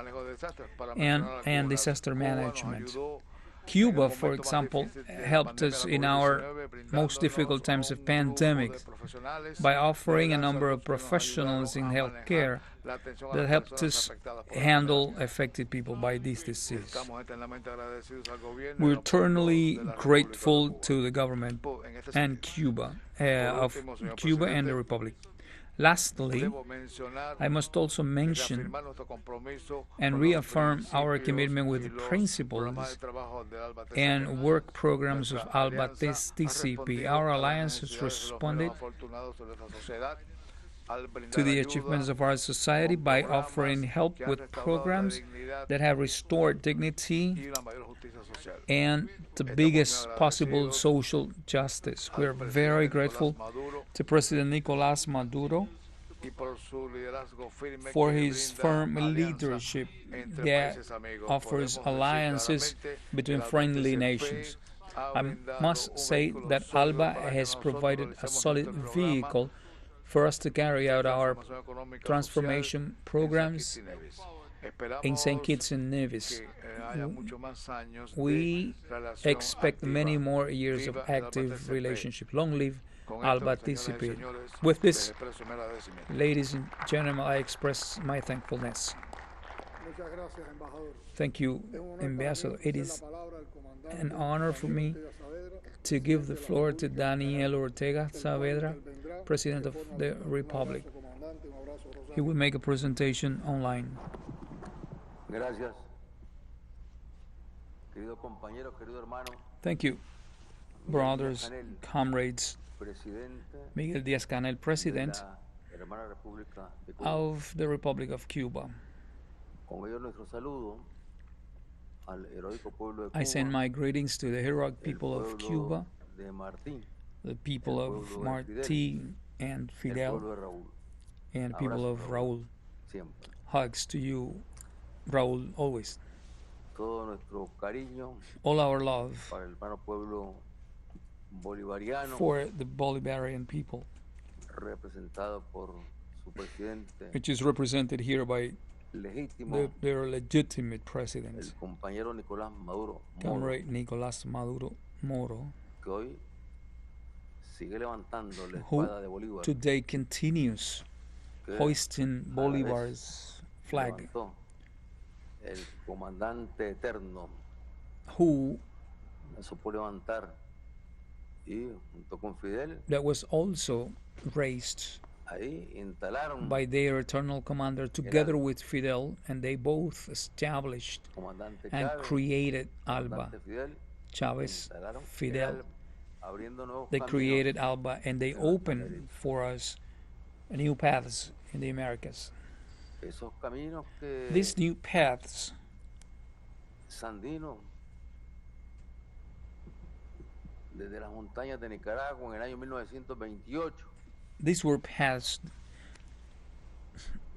and disaster management. Cuba, for example, helped us in our most difficult times of pandemic by offering a number of professionals in healthcare that helped us handle affected people by this disease. We're eternally grateful to the government and Cuba, and the Republic. Lastly, I must also mention and reaffirm our commitment with the principles and work programs of ALBA-TCP. Our alliance has responded to the achievements of our society by offering help with programs that have restored dignity and the biggest possible social justice. We are very grateful to President Nicolas Maduro for his firm leadership that offers alliances between friendly nations. I must say that ALBA has provided a solid vehicle for us to carry out our transformation programs in St. Kitts and Nevis. We expect many more years of active relationship. Long live ALBA-TCP. With this, ladies and gentlemen, I express my thankfulness. Thank you, Ambassador. It is an honor for me to give the floor to Daniel Ortega Saavedra, President of the Republic. He will make a presentation online. Thank you, brothers, comrades. Miguel Díaz-Canel, President of the Republic of Cuba. I send my greetings to the heroic people of Cuba, the people of Martin and Fidel, and people of Raúl. Hugs to you, Raúl, always. All our love for the Bolivarian people, which is represented here by their legitimate president, Comrade Nicolas Maduro Moro, who today continues hoisting Bolivar's flag, who that was also raised by their eternal commander together with Fidel, and they both established and created ALBA. Chavez, Fidel, they created ALBA, and they opened for us new paths in the Americas. These new paths desde las montañas de Nicaragua en el año 1928. These were paths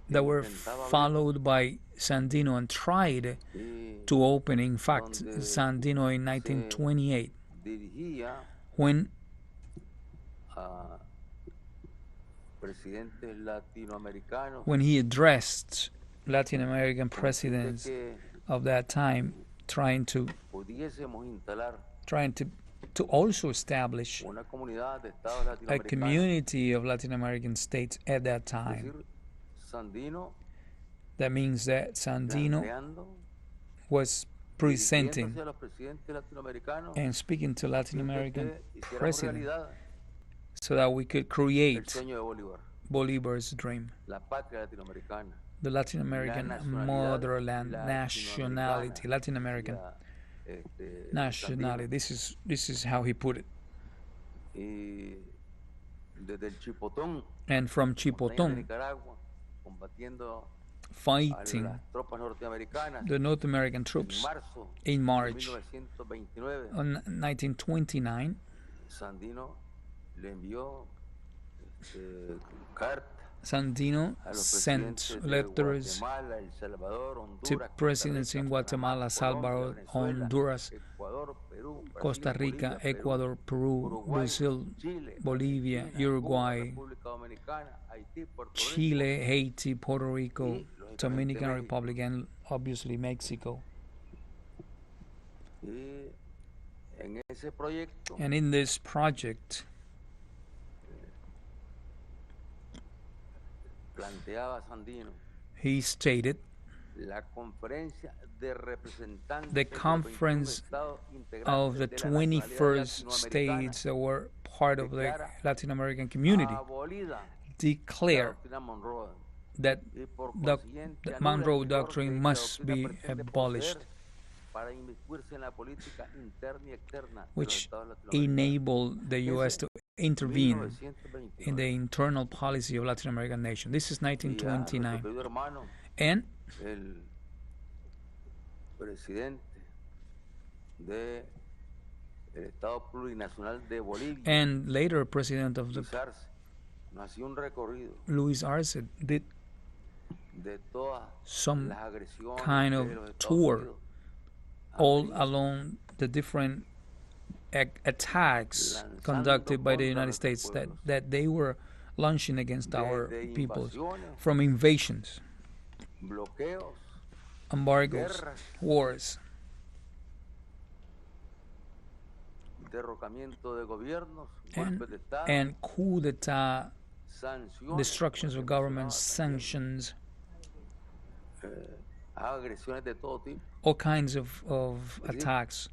that were followed by Sandino and tried to open, in fact, Sandino in 1928, when he addressed Latin American presidents of that time, trying to also establish a community of Latin American states at that time. That means that Sandino was presenting and speaking to Latin American presidents so that we could create Bolivar's dream, the Latin American motherland, nationality, Latin American nationality. This is how he put it. And from Chipoton, fighting the North American troops in March on 1929, Sandino sent letters to presidents in Guatemala, Salvador, Honduras, Costa Rica, Ecuador, Peru, Brazil, Bolivia, Uruguay, Chile, Haiti, Puerto Rico, Dominican Republic, and obviously Mexico. And in this project, he stated the conference of the 21st states that were part of the Latin American community declared that the Monroe Doctrine must be abolished, which enabled the U.S. to intervene in the internal policy of Latin American nations. This is 1929. And later President of the Luis Arce did some kind of tour all along the different attacks conducted by the United States that they were launching against our peoples, from invasions, embargoes, wars, and coup d'etat, destructions of governments, sanctions, all kinds of attacks.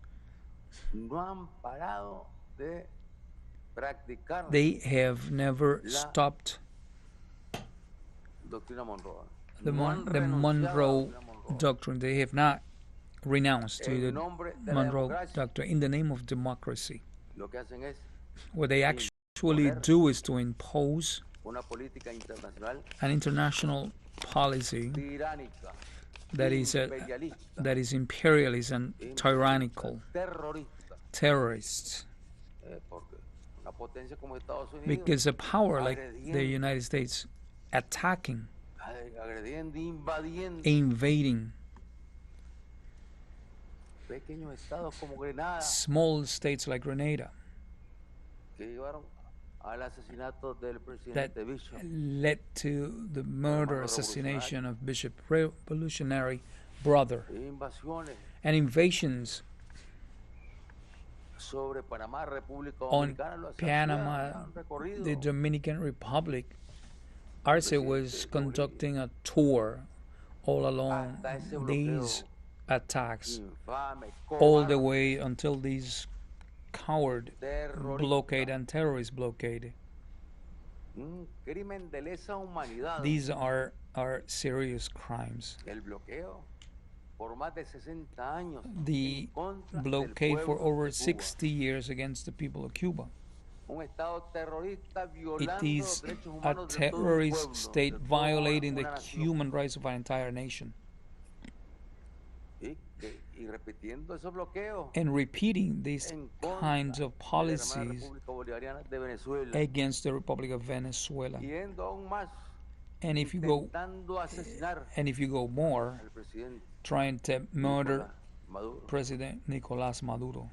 They have never stopped the Monroe Doctrine. They have not renounced to the Monroe Doctrine in the name of democracy. What they actually do is to impose an international policy that is imperialist and tyrannical, terrorists. Because a power like the United States attacking, invading small states like Grenada, that led to the murder, assassination of Bishop Revolutionary Brother, and invasions on Panama, the Dominican Republic. Arce was conducting a tour all along these attacks, all the way until these coward blockade and terrorist blockade. These are serious crimes. The blockade for over 60 years against the people of Cuba. It is a terrorist state violating the human rights of an entire nation. And repeating these kinds of policies against the Republic of Venezuela. And if you go more, trying to murder President Nicolas Maduro,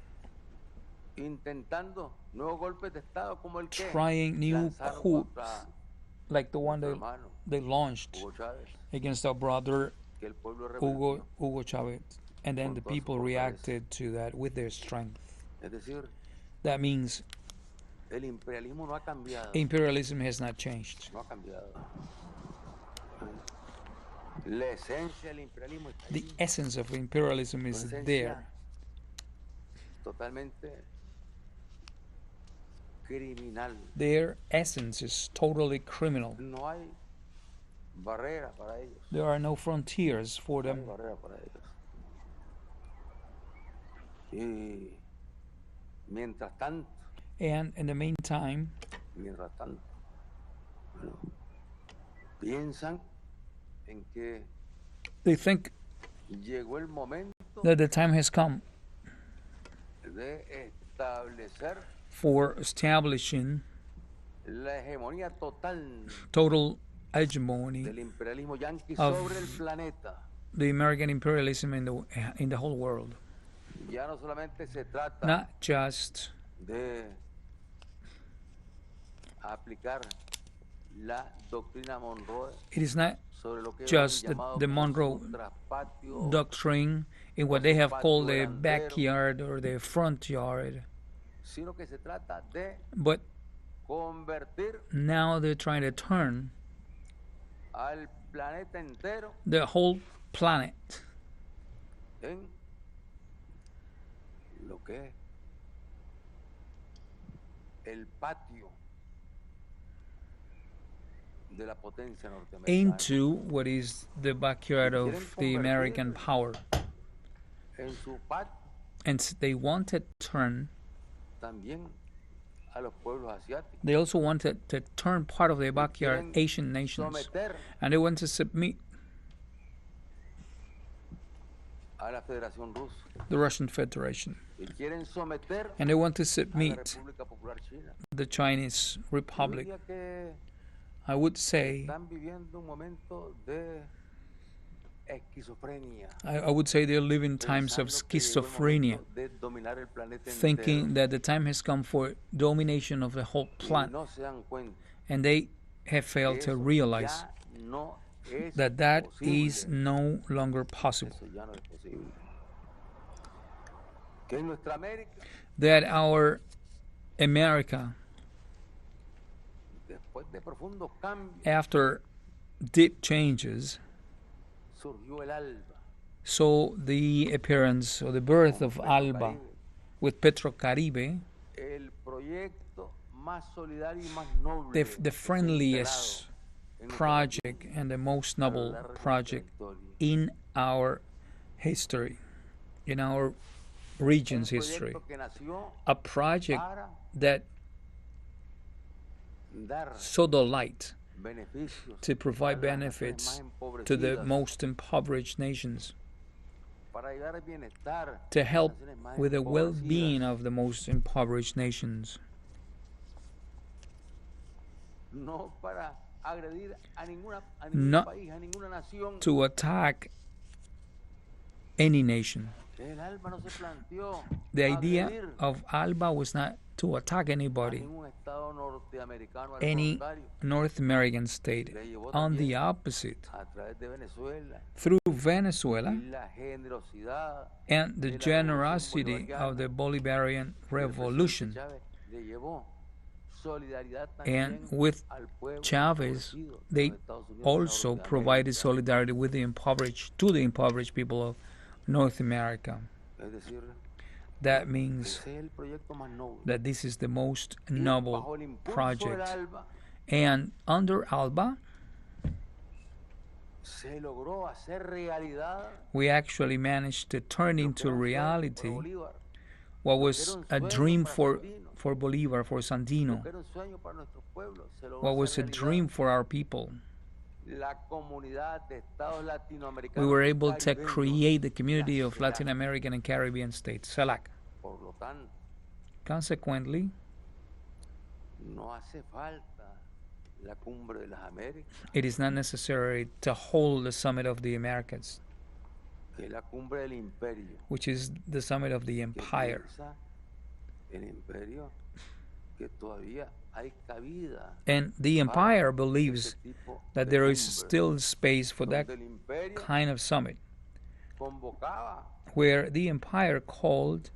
trying new coups like the one they launched against our brother Hugo Chavez, and then the people reacted to that with their strength. That means imperialism has not changed. The essence of imperialism is there. Their essence is totally criminal. There are no frontiers for them. And in the meantime, they think that the time has come for establishing total hegemony of the American imperialism in the whole world. Not just it is not just the Monroe Doctrine in what they have called the backyard or the front yard, but now they're trying to turn the whole planet into what is the backyard of the American power. And they wanted to turn, they also wanted to turn part of their backyard Asian nations, and they want to submit the Russian Federation, and they want to submit the Chinese Republic. I would say they're living times of schizophrenia, thinking that the time has come for domination of the whole planet, and they have failed to realize that is no longer possible. That our America, after deep changes, saw the appearance or the birth of ALBA with Petrocaribe, the friendliest project and the most noble project in our history, in our region's history. A project that saw the light to provide benefits to the most impoverished nations, to help with the well-being of the most impoverished nations, not to attack any nation. The idea of ALBA was not to attack anybody, any North American state. On the opposite, through Venezuela and the generosity of the Bolivarian revolution, and with Chavez, they also provided solidarity with the impoverished, to the impoverished people of North America. That means that this is the most noble project. And under ALBA, we actually managed to turn into reality what was a dream for Bolivar, for Sandino, what was a dream for our people. We were able to create the community of Latin American and Caribbean states, CELAC. Consequently, it is not necessary to hold the Summit of the Americas, which is the Summit of the Empire, and the Empire believes that there is still space for that kind of summit, where the Empire called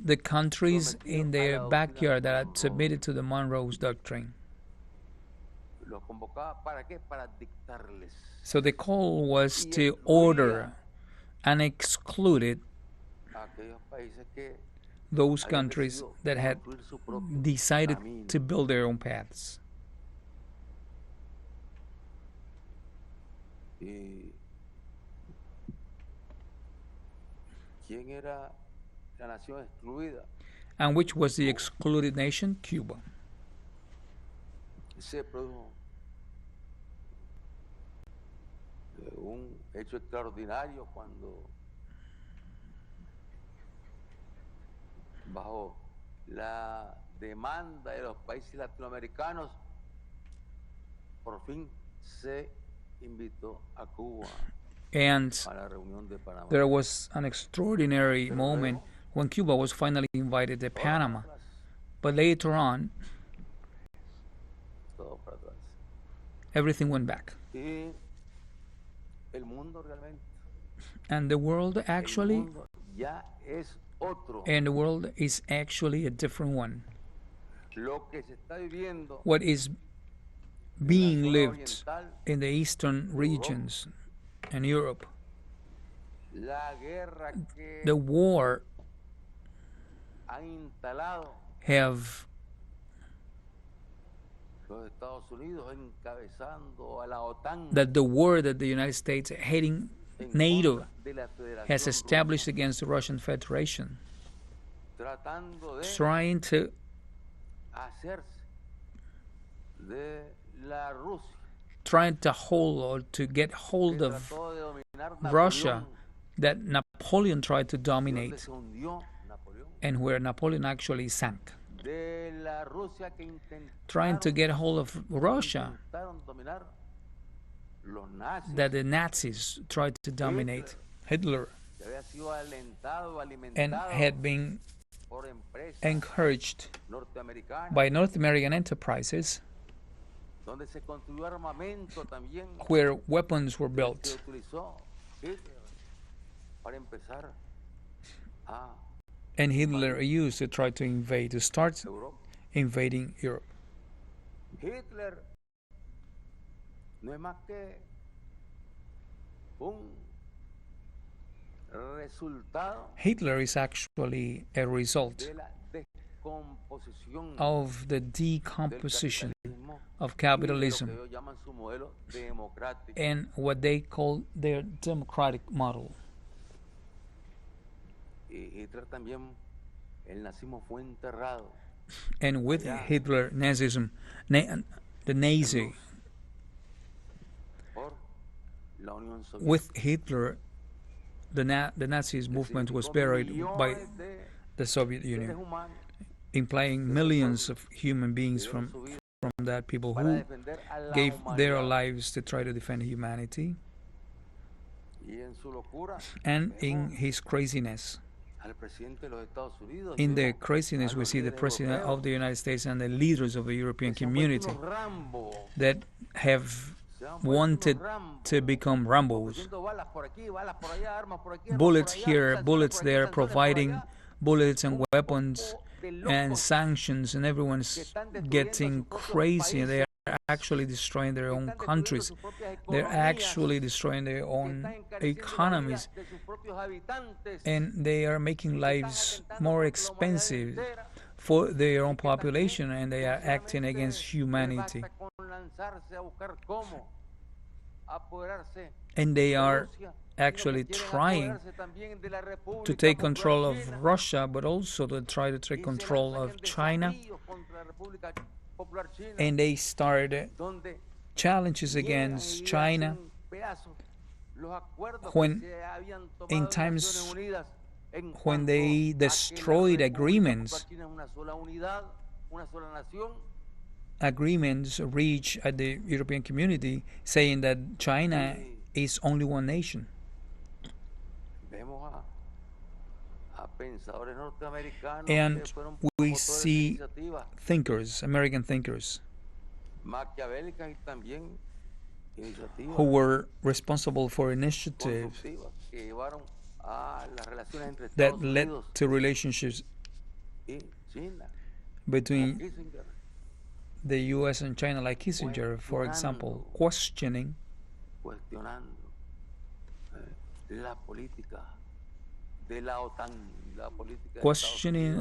the countries in their backyard that had submitted to the Monroe's Doctrine. So the call was to order and excluded those countries that had decided to build their own paths. And which was the excluded nation? Cuba. Un hecho extraordinario cuando bajo la demanda de los países latinoamericanos por fin se invitó a Cuba. And there was an extraordinary moment when Cuba was finally invited to Panama. But later on, everything went back. And the world actually, is actually a different one. What is being lived in the eastern regions and Europe, the war have that the war that the United States, heading NATO, has established against the Russian Federation, trying to hold or to get hold of Russia that Napoleon tried to dominate, and where Napoleon actually sank. Trying to get hold of Russia that the Nazis tried to dominate, Hitler, and had been encouraged by North American enterprises, where weapons were built and Hitler used to try to invade, to start invading Europe. Hitler no es más que un resultado. Hitler is actually a result of the decomposition of capitalism and what they call their democratic model. Hitler también, el nazismo fue enterrado. And with Hitler, Nazism, the Nazi, Por la Unión Soviética. with Hitler, the Nazis movement was buried by the Soviet Union, implying millions of human beings from that people who gave their lives to try to defend humanity. And in his craziness, in the craziness, we see the President of the United States and the leaders of the European community that have wanted to become Rambos. Bullets here, bullets there, providing bullets and weapons and sanctions, and everyone's getting crazy. They are actually destroying their own countries. They're actually destroying their own economies, and they are making lives more expensive for their own population, and they are acting against humanity. And they are actually trying to take control of Russia, but also to try to take control of China. And they started challenges against China when, in times when they destroyed agreements reached at the European community, saying that China is only one nation. And we see thinkers, American thinkers, who were responsible for initiatives that led to relationships between the U.S. and China, like Kissinger, for example, questioning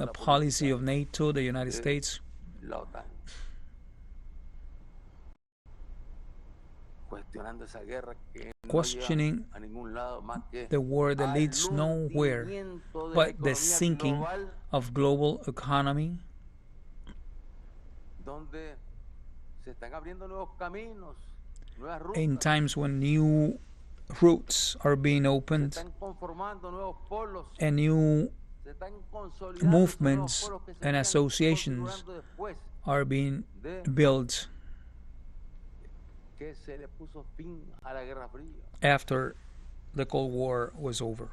a policy of NATO, the United States, questioning the war that leads nowhere but the sinking of global economy, in times when new routes are being opened and new movements and associations are being built after the Cold War was over.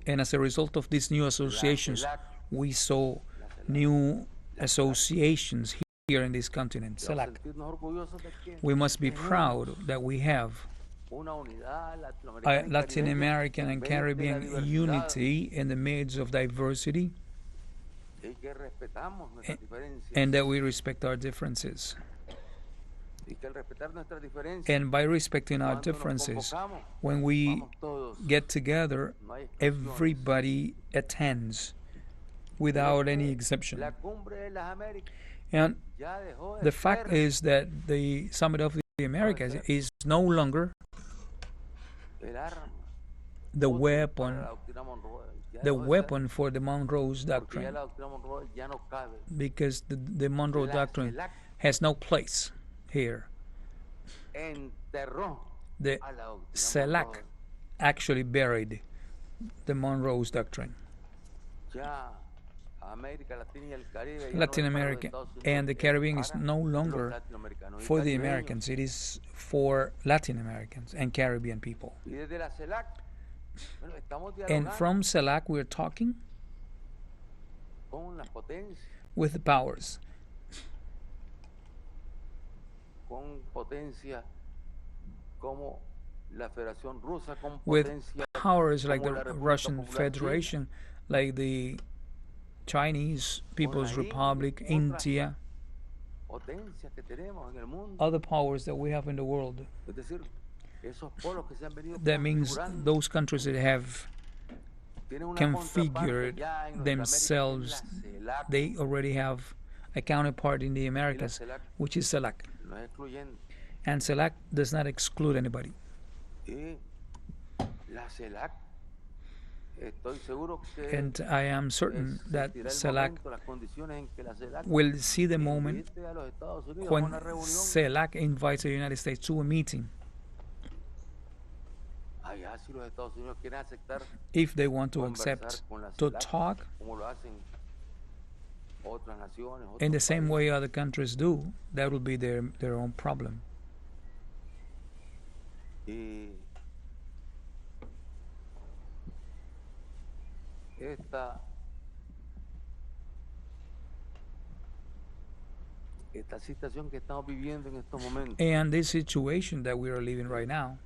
And as a result of these new associations, we saw new associations here in this continent, CELAC. We must be proud that we have a Latin American and Caribbean unity in the midst of diversity, and that we respect our differences. And by respecting our differences, when we get together, everybody attends without any exception. And the fact is that the Summit of the Americas is no longer the weapon for the Monroe's doctrine, because the Monroe doctrine has no place here. The CELAC actually buried the Monroe's doctrine. Latin America and the Caribbean is no longer for the Americans, it is for Latin Americans and Caribbean people. And from CELAC we're talking with the powers, with powers like the Russian Federation, like the Chinese People's Republic, India, other powers that we have in the world. That means those countries that have configured themselves, they already have a counterpart in the Americas, which is CELAC. no es excluyente. And CELAC does not exclude anybody. Y la CELAC, estoy seguro que And I am certain that existirá el CELAC momento, las condiciones en que la CELAC will see the moment invite a los Estados Unidos a when una reunión CELAC invites the United States to a meeting allá, si los Estados Unidos quieren aceptar if they want to conversar accept con la to CELAC, talk como lo hacen otras naciones, in the otros same países. way other countries do. That will be their own problem. Y esta situación que estamos viviendo en estos momentos, And this situation that we are living right now,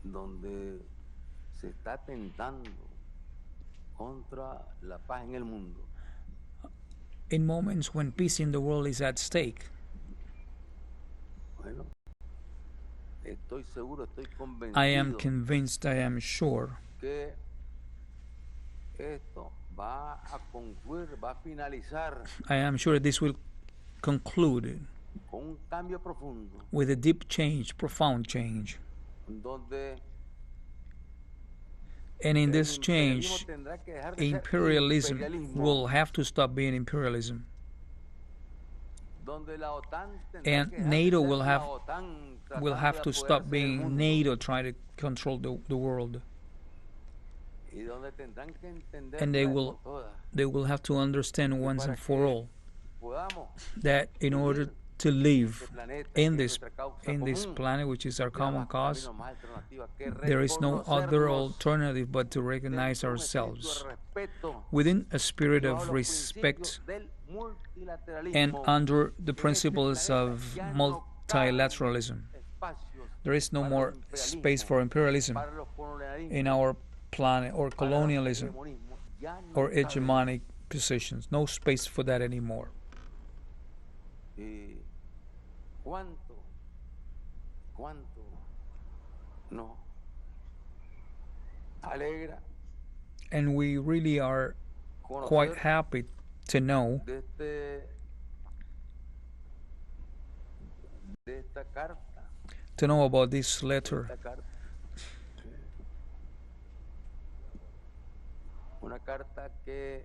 donde se está atentando contra la paz en el mundo, in moments when peace in the world is at stake, bueno, estoy seguro, estoy I am convencido convinced, I am sure que esto va a concluir, va a finalizar I am sure this will conclude con un cambio profundo, with a deep change, profound change. donde And in el this imperialismo change, tendrá que dejar de ser imperialism imperialismo, will have to stop being imperialism. donde la OTAN tendrá And que dejar de NATO ser will la have OTAN will tratando have de to apoderarse stop del being mundo, NATO trying to control the world. y donde tendrán que entender And they una vez will por todas they will have to understand once and for all podamos that in order to live este planeta, in que es this nuestra causa in this común, planet, which is our ya common no cause, hay más alternativa que there is no other reconocernos alternative but to recognize dentro de un espíritu ourselves de respeto within a spirit bajo of los respect principios del multilateralismo, and under the que en este principles planeta of ya no multilateralism. caben espacios There is no para more el space imperialismo, for imperialism para los colonialismos, in our planet, or para el colonialism, hegemonismo, ya no or caben. hegemonic positions. No space for that anymore. Y cuánto no alegra And we really are quite conocer happy to know de esta carta, about this letter. una carta que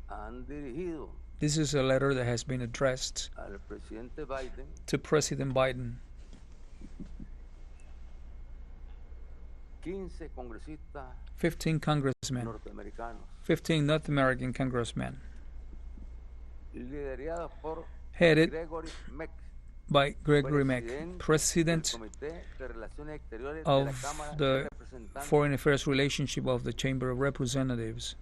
han dirigido This is a letter that has been addressed al presidente Biden to President Biden. 15 congresistas 15 congressmen, norteamericanos, 15 North American congressmen, liderados por headed Gregory Meck, by Gregory Meck, del President Comité de Relaciones Exteriores de la of Cámara de the Representantes, Foreign Affairs Relationship of the Chamber of Representatives,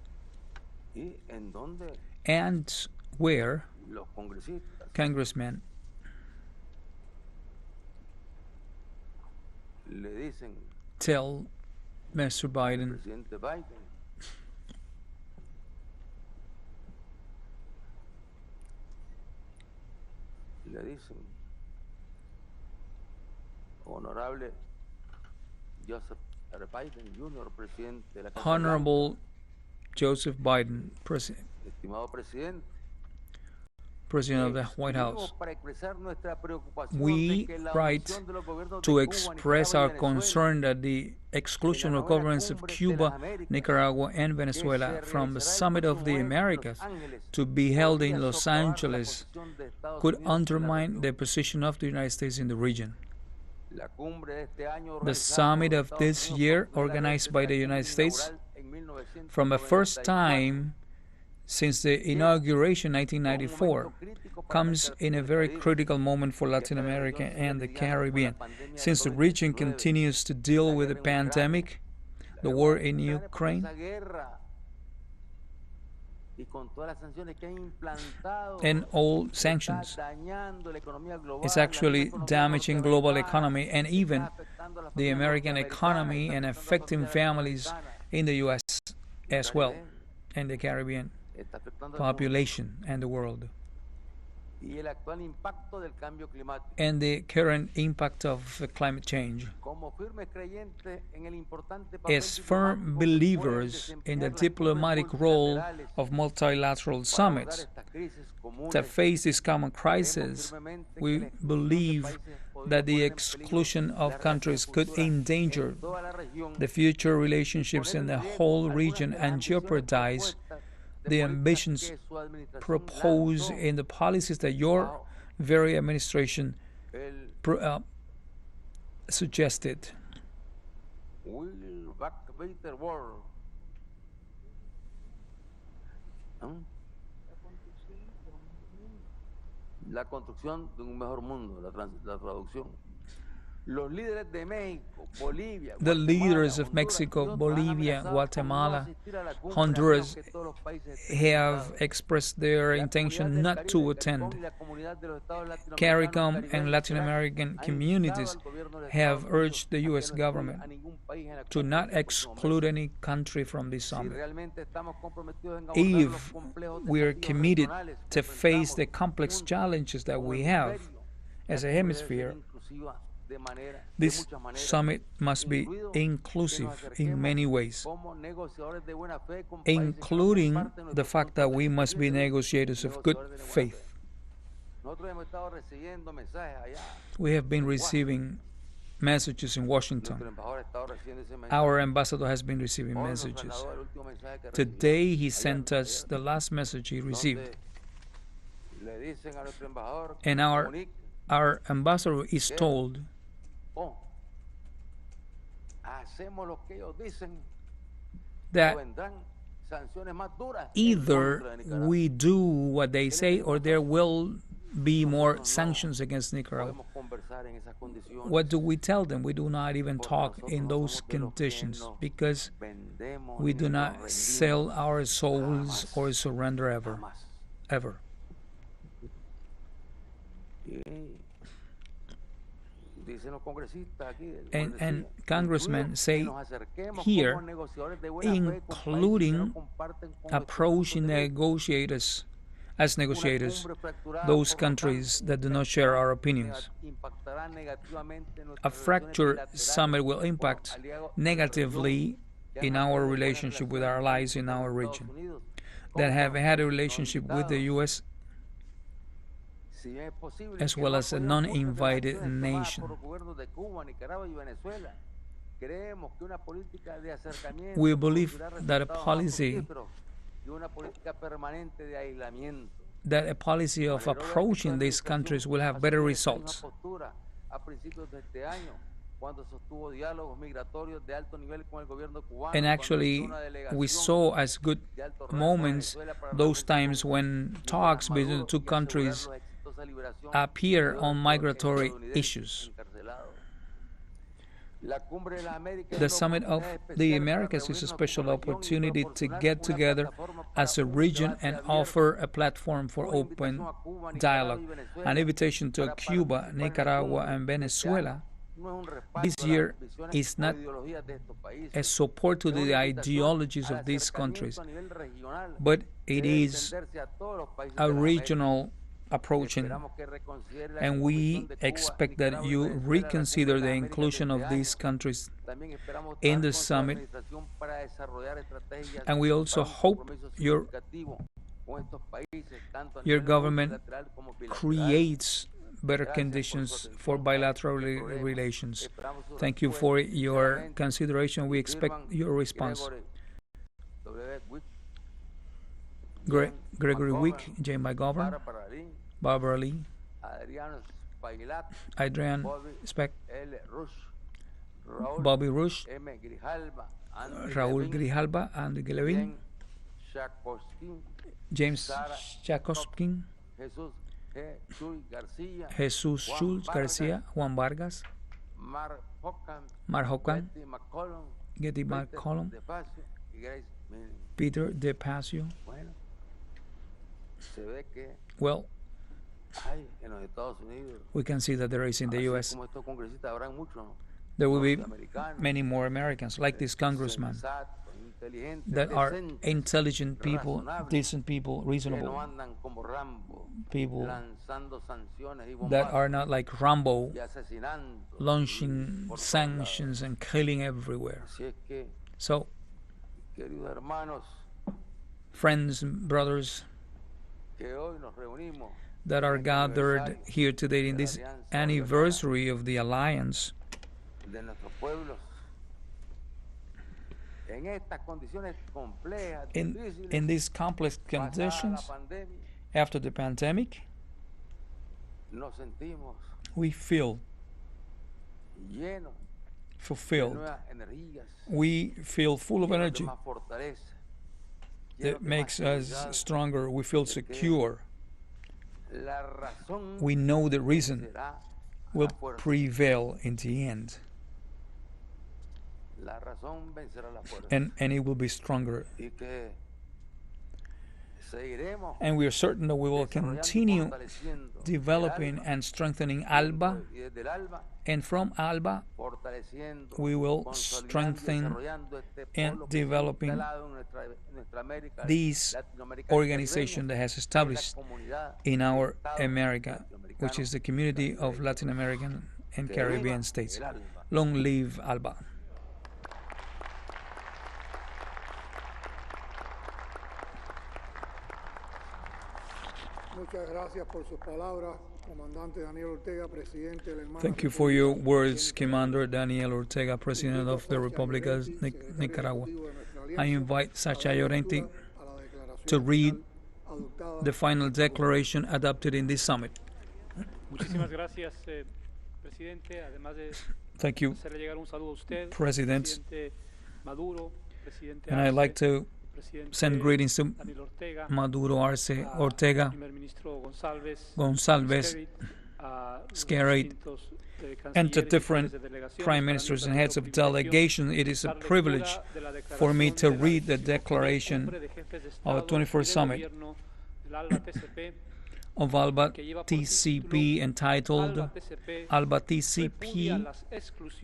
y en donde and where los congresistas congressmen le dicen tell Mr. al Biden, presidente Biden le dicen, honorable Joseph R. Biden Jr., presidente de la Casa Blanca, Honorable Joseph Biden, estimado presidente, President of the White House, para expresar nuestra preocupación we de que la write omisión de los gobiernos de to Cuba, express Nicaragua y our Venezuela concern that the exclusion of governments of Cuba, Nicaragua, and Venezuela from the Summit of the Americas to be held in Los Angeles could undermine the position of the United States in the region. La cumbre de este año The organizada summit por of Estados this Unidos year, por primera organized vez by the desde United aquel States, inaugural en from the first 1994, time since the inauguration 1994, comes in a very critical moment for Latin America and the Caribbean, since the region continues to deal with the pandemic, the war in Ukraine, y con todas las sanciones que han implantado, and all está sanctions. dañando la economía global, It's la actually misma economía damaging global norteamericana, economy and even está afectando a la the familia American norteamericana, economy está and afectando a la affecting familia families norteamericana, in the U.S. as well, Caribe, and the Caribbean está afectando al mundo. population and the world. and the current impact of climate change. As firm believers in the diplomatic role of multilateral summits to face this common crisis, we believe that the exclusion of countries could endanger the future relationships in the whole region and jeopardize the ambitions proposed in the policies that your very administration suggested. La construcción de un mejor mundo, la traducción. The leaders of Mexico, Bolivia, Guatemala, Honduras have expressed their intention not to attend. CARICOM and Latin American communities have urged the U.S. government to not exclude any country from this summit. If we are committed to face the complex challenges that we have as a hemisphere, this summit must be inclusive in many ways, including the fact that we must be negotiators of good faith. We have been receiving messages in Washington. Our ambassador has been receiving messages. Today he sent us the last message he received. And our ambassador is told that either we do what they say or there will be more sanctions against Nicaragua. What do we tell them? We do not even talk in those conditions because we do not sell our souls or surrender ever. Ever. And congressmen say here, including approaching negotiators, as negotiators, those countries that do not share our opinions. A fractured summit will impact negatively in our relationship with our allies in our region that have had a relationship with the U.S. as well as a non-invited nation. We believe that a policy of approaching these countries will have better results. And actually, we saw as good moments those times when talks between the two countries appear on migratory issues. The Summit of the Americas is a special opportunity to get together as a region and offer a platform for open dialogue. An invitation to Cuba, Nicaragua, and Venezuela this year is not a support to the ideologies of these countries, but it is a regional approaching, and we expect that you reconsider the inclusion of these countries in the summit, and we also hope your government creates better conditions for bilateral relations. Thank you for your consideration. We expect your response. Gregory Wick, J. McGovern, Barbara Lee, Adrian Speck, Bobby Rush, Raúl Grijalba, Andy Gelevin, James Chakoskin, Jesus Schultz Garcia, Juan Vargas, Mark Hokan, Getty McCollum, Peter De Pasio. Well, we can see that there is in the U.S. There will be many more Americans, like this congressman, that are intelligent people, decent people, reasonable people, that are not like Rambo, launching sanctions and killing everywhere. So, friends and brothers that are gathered here today in this anniversary of the alliance, in these complex conditions, after the pandemic, we feel fulfilled. We feel full of energy that makes us stronger. We feel secure. We know the reason will prevail in the end. And it will be stronger. And we are certain that we will continue developing and strengthening ALBA, and from ALBA we will strengthen and developing this organization that has established in our America, which is the community of Latin American and Caribbean states. Long live ALBA. Thank you for your words, Commander Daniel Ortega, President of the Republic of Nicaragua. I invite Sacha Llorente to read the final declaration adopted in this summit. Thank you, President. And I'd like to send greetings to Maduro, Arce, Ortega, Gonzalves, Scarate, and to different prime ministers and heads of delegation. It is a privilege for me to read the declaration of the 21st Summit of ALBA-TCP, entitled ALBA-TCP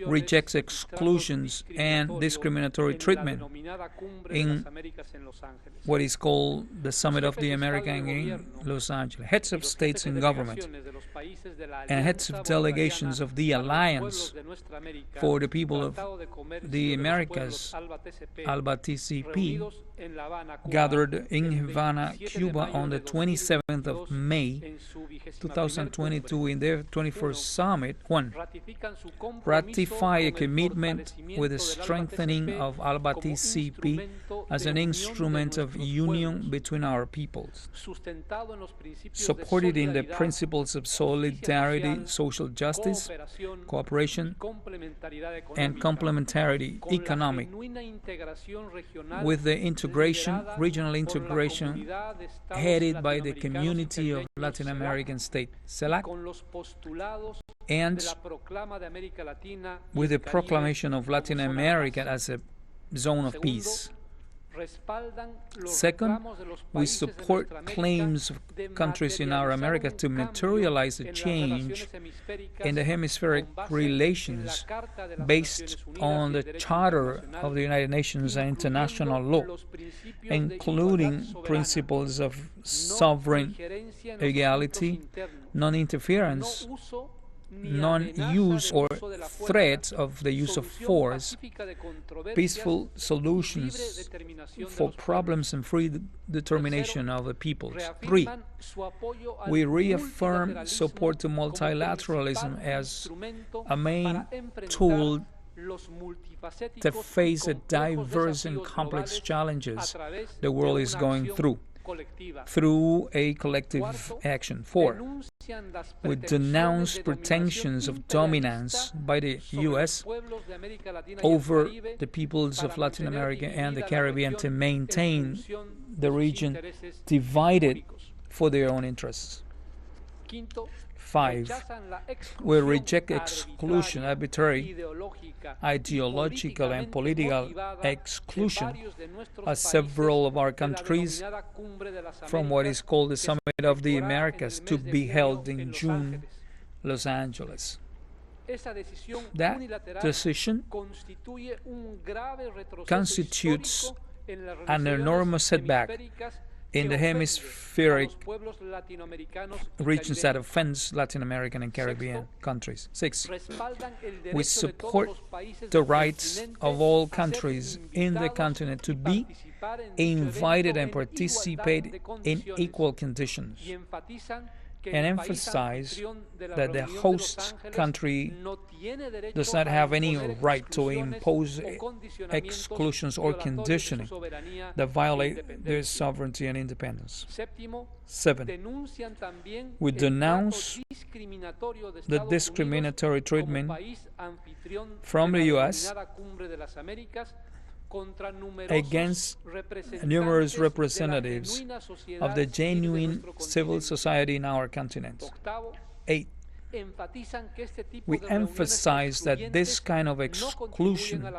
Rejects Exclusions and Discriminatory Treatment, in what is called the Summit of the Americas in Los Angeles. Heads of states and government and heads of delegations of the Alliance for the People of the Americas, ALBA-TCP, gathered in Havana, Cuba on the 27th of May 2022 in their 21st Summit. 1. Ratify a commitment with the strengthening of ALBA-TCP as an instrument of union between our peoples, supported in the principles of solidarity, social justice, cooperation, and complementarity economic, with the regional integration headed by the Community of Latin American States, CELAC, and with the proclamation of Latin America as a zone of peace. Second, we support claims of countries in our America to materialize a change in the hemispheric relations based on the Charter of the United Nations and international law, including principles of sovereign equality, non-interference, non-use or threat of the use of force, peaceful solutions for problems, and free determination of the peoples. 3. We reaffirm support to multilateralism as a main tool to face the diverse and complex challenges the world is going through a collective action. 4. We denounce pretensions of dominance by the U.S. over the peoples of Latin America and the Caribbean to maintain the region divided for their own interests. 5. We reject exclusion, arbitrary, ideological, and political exclusion of several of our countries from what is called the Summit of the Americas, to be held in June, Los Angeles. That decision constitutes an enormous setback in the hemispheric regions that offends Latin American and Caribbean countries. 6. We support the rights of all countries in the continent to be invited and participate in equal conditions, and emphasize that the host country does not have any right to impose exclusions or conditioning that violate their sovereignty and independence. 7. We denounce the discriminatory treatment from the U.S. against numerous representatives of the genuine civil society in our continent. 8. We emphasize that this kind of exclusion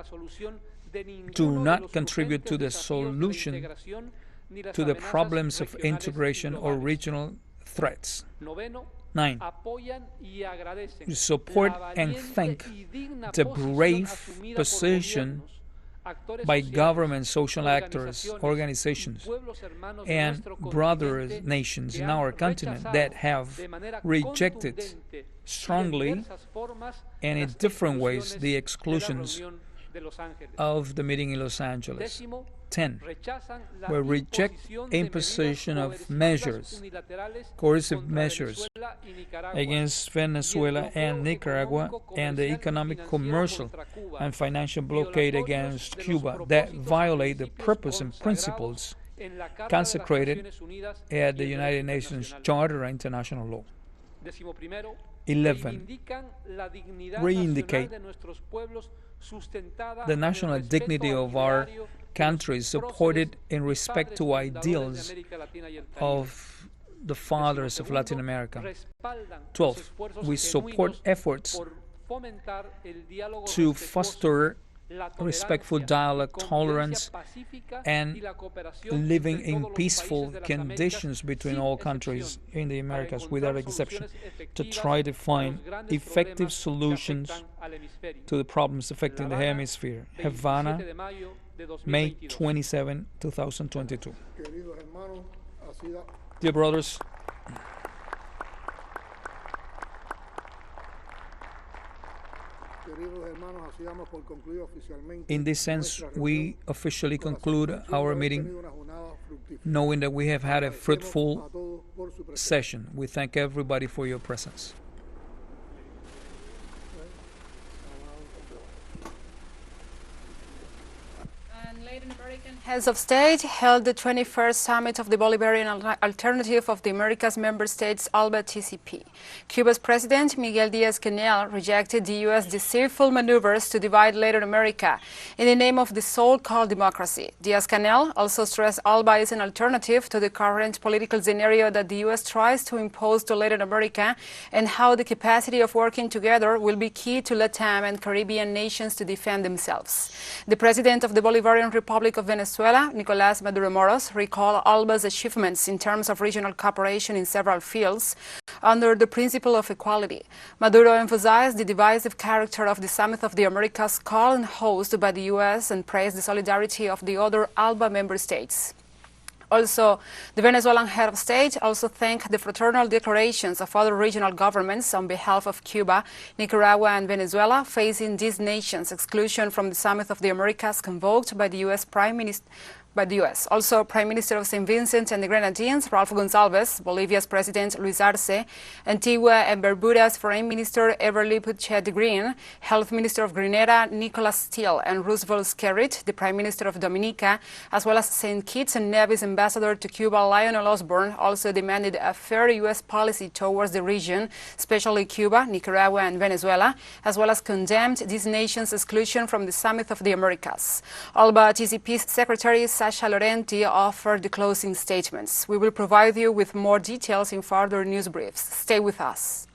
do not contribute to the solution to the problems of integration or regional threats. 9. We support and thank the brave position by government, social actors, organizations, and brother nations in our continent that have rejected strongly and in different ways the exclusions of the meeting in Los Angeles. 10. We reject imposition of measures, coercive measures, against Venezuela and Nicaragua, and the economic, commercial, and financial blockade against Cuba that violate the purpose and principles consecrated at the United Nations Charter and international law. 11. Reindicate the national dignity of our country, supported in respect to ideals of the fathers of Latin America. 12. We support efforts to foster respectful dialogue, tolerance, and living in peaceful conditions between all countries in the Americas, without exception, to try to find effective solutions to the problems affecting the hemisphere. Havana, May 27, 2022. Dear brothers, in this sense, we officially conclude our meeting knowing that we have had a fruitful session. We thank everybody for your presence. Heads of state held the 21st Summit of the Bolivarian Alternative of the Americas member states, ALBA-TCP. Cuba's President, Miguel Díaz-Canel, rejected the U.S. deceitful maneuvers to divide Latin America in the name of the so-called democracy. Díaz-Canel also stressed ALBA is an alternative to the current political scenario that the U.S. tries to impose to Latin America, and how the capacity of working together will be key to Latam and Caribbean nations to defend themselves. The President of the Bolivarian Republic of Venezuela, Nicolas recalled ALBA's achievements in terms of regional cooperation in several fields under the principle of equality. Maduro emphasized the divisive character of the Summit of the Americas called and hosted by the U.S. and praised the solidarity of the other ALBA member states. Also, the Venezuelan head of state also thanked the fraternal declarations of other regional governments on behalf of Cuba, Nicaragua, and Venezuela, facing these nations' exclusion from the Summit of the Americas convoked by the U.S. Also, Prime Minister of St. Vincent and the Grenadines, Ralph Gonzalves, Bolivia's President Luis Arce, Antigua and Barbuda's Foreign Minister Everly Puchet-Green, Health Minister of Grenada Nicolas Steele, and Roosevelt Skerrit, the Prime Minister of Dominica, as well as St. Kitts and Nevis Ambassador to Cuba Lionel Osborne, also demanded a fair U.S. policy towards the region, especially Cuba, Nicaragua, and Venezuela, as well as condemned these nations' exclusion from the Summit of the Americas. ALBA-TCP's Secretary Sasha Laurenti offered the closing statements. We will provide you with more details in further news briefs. Stay with us.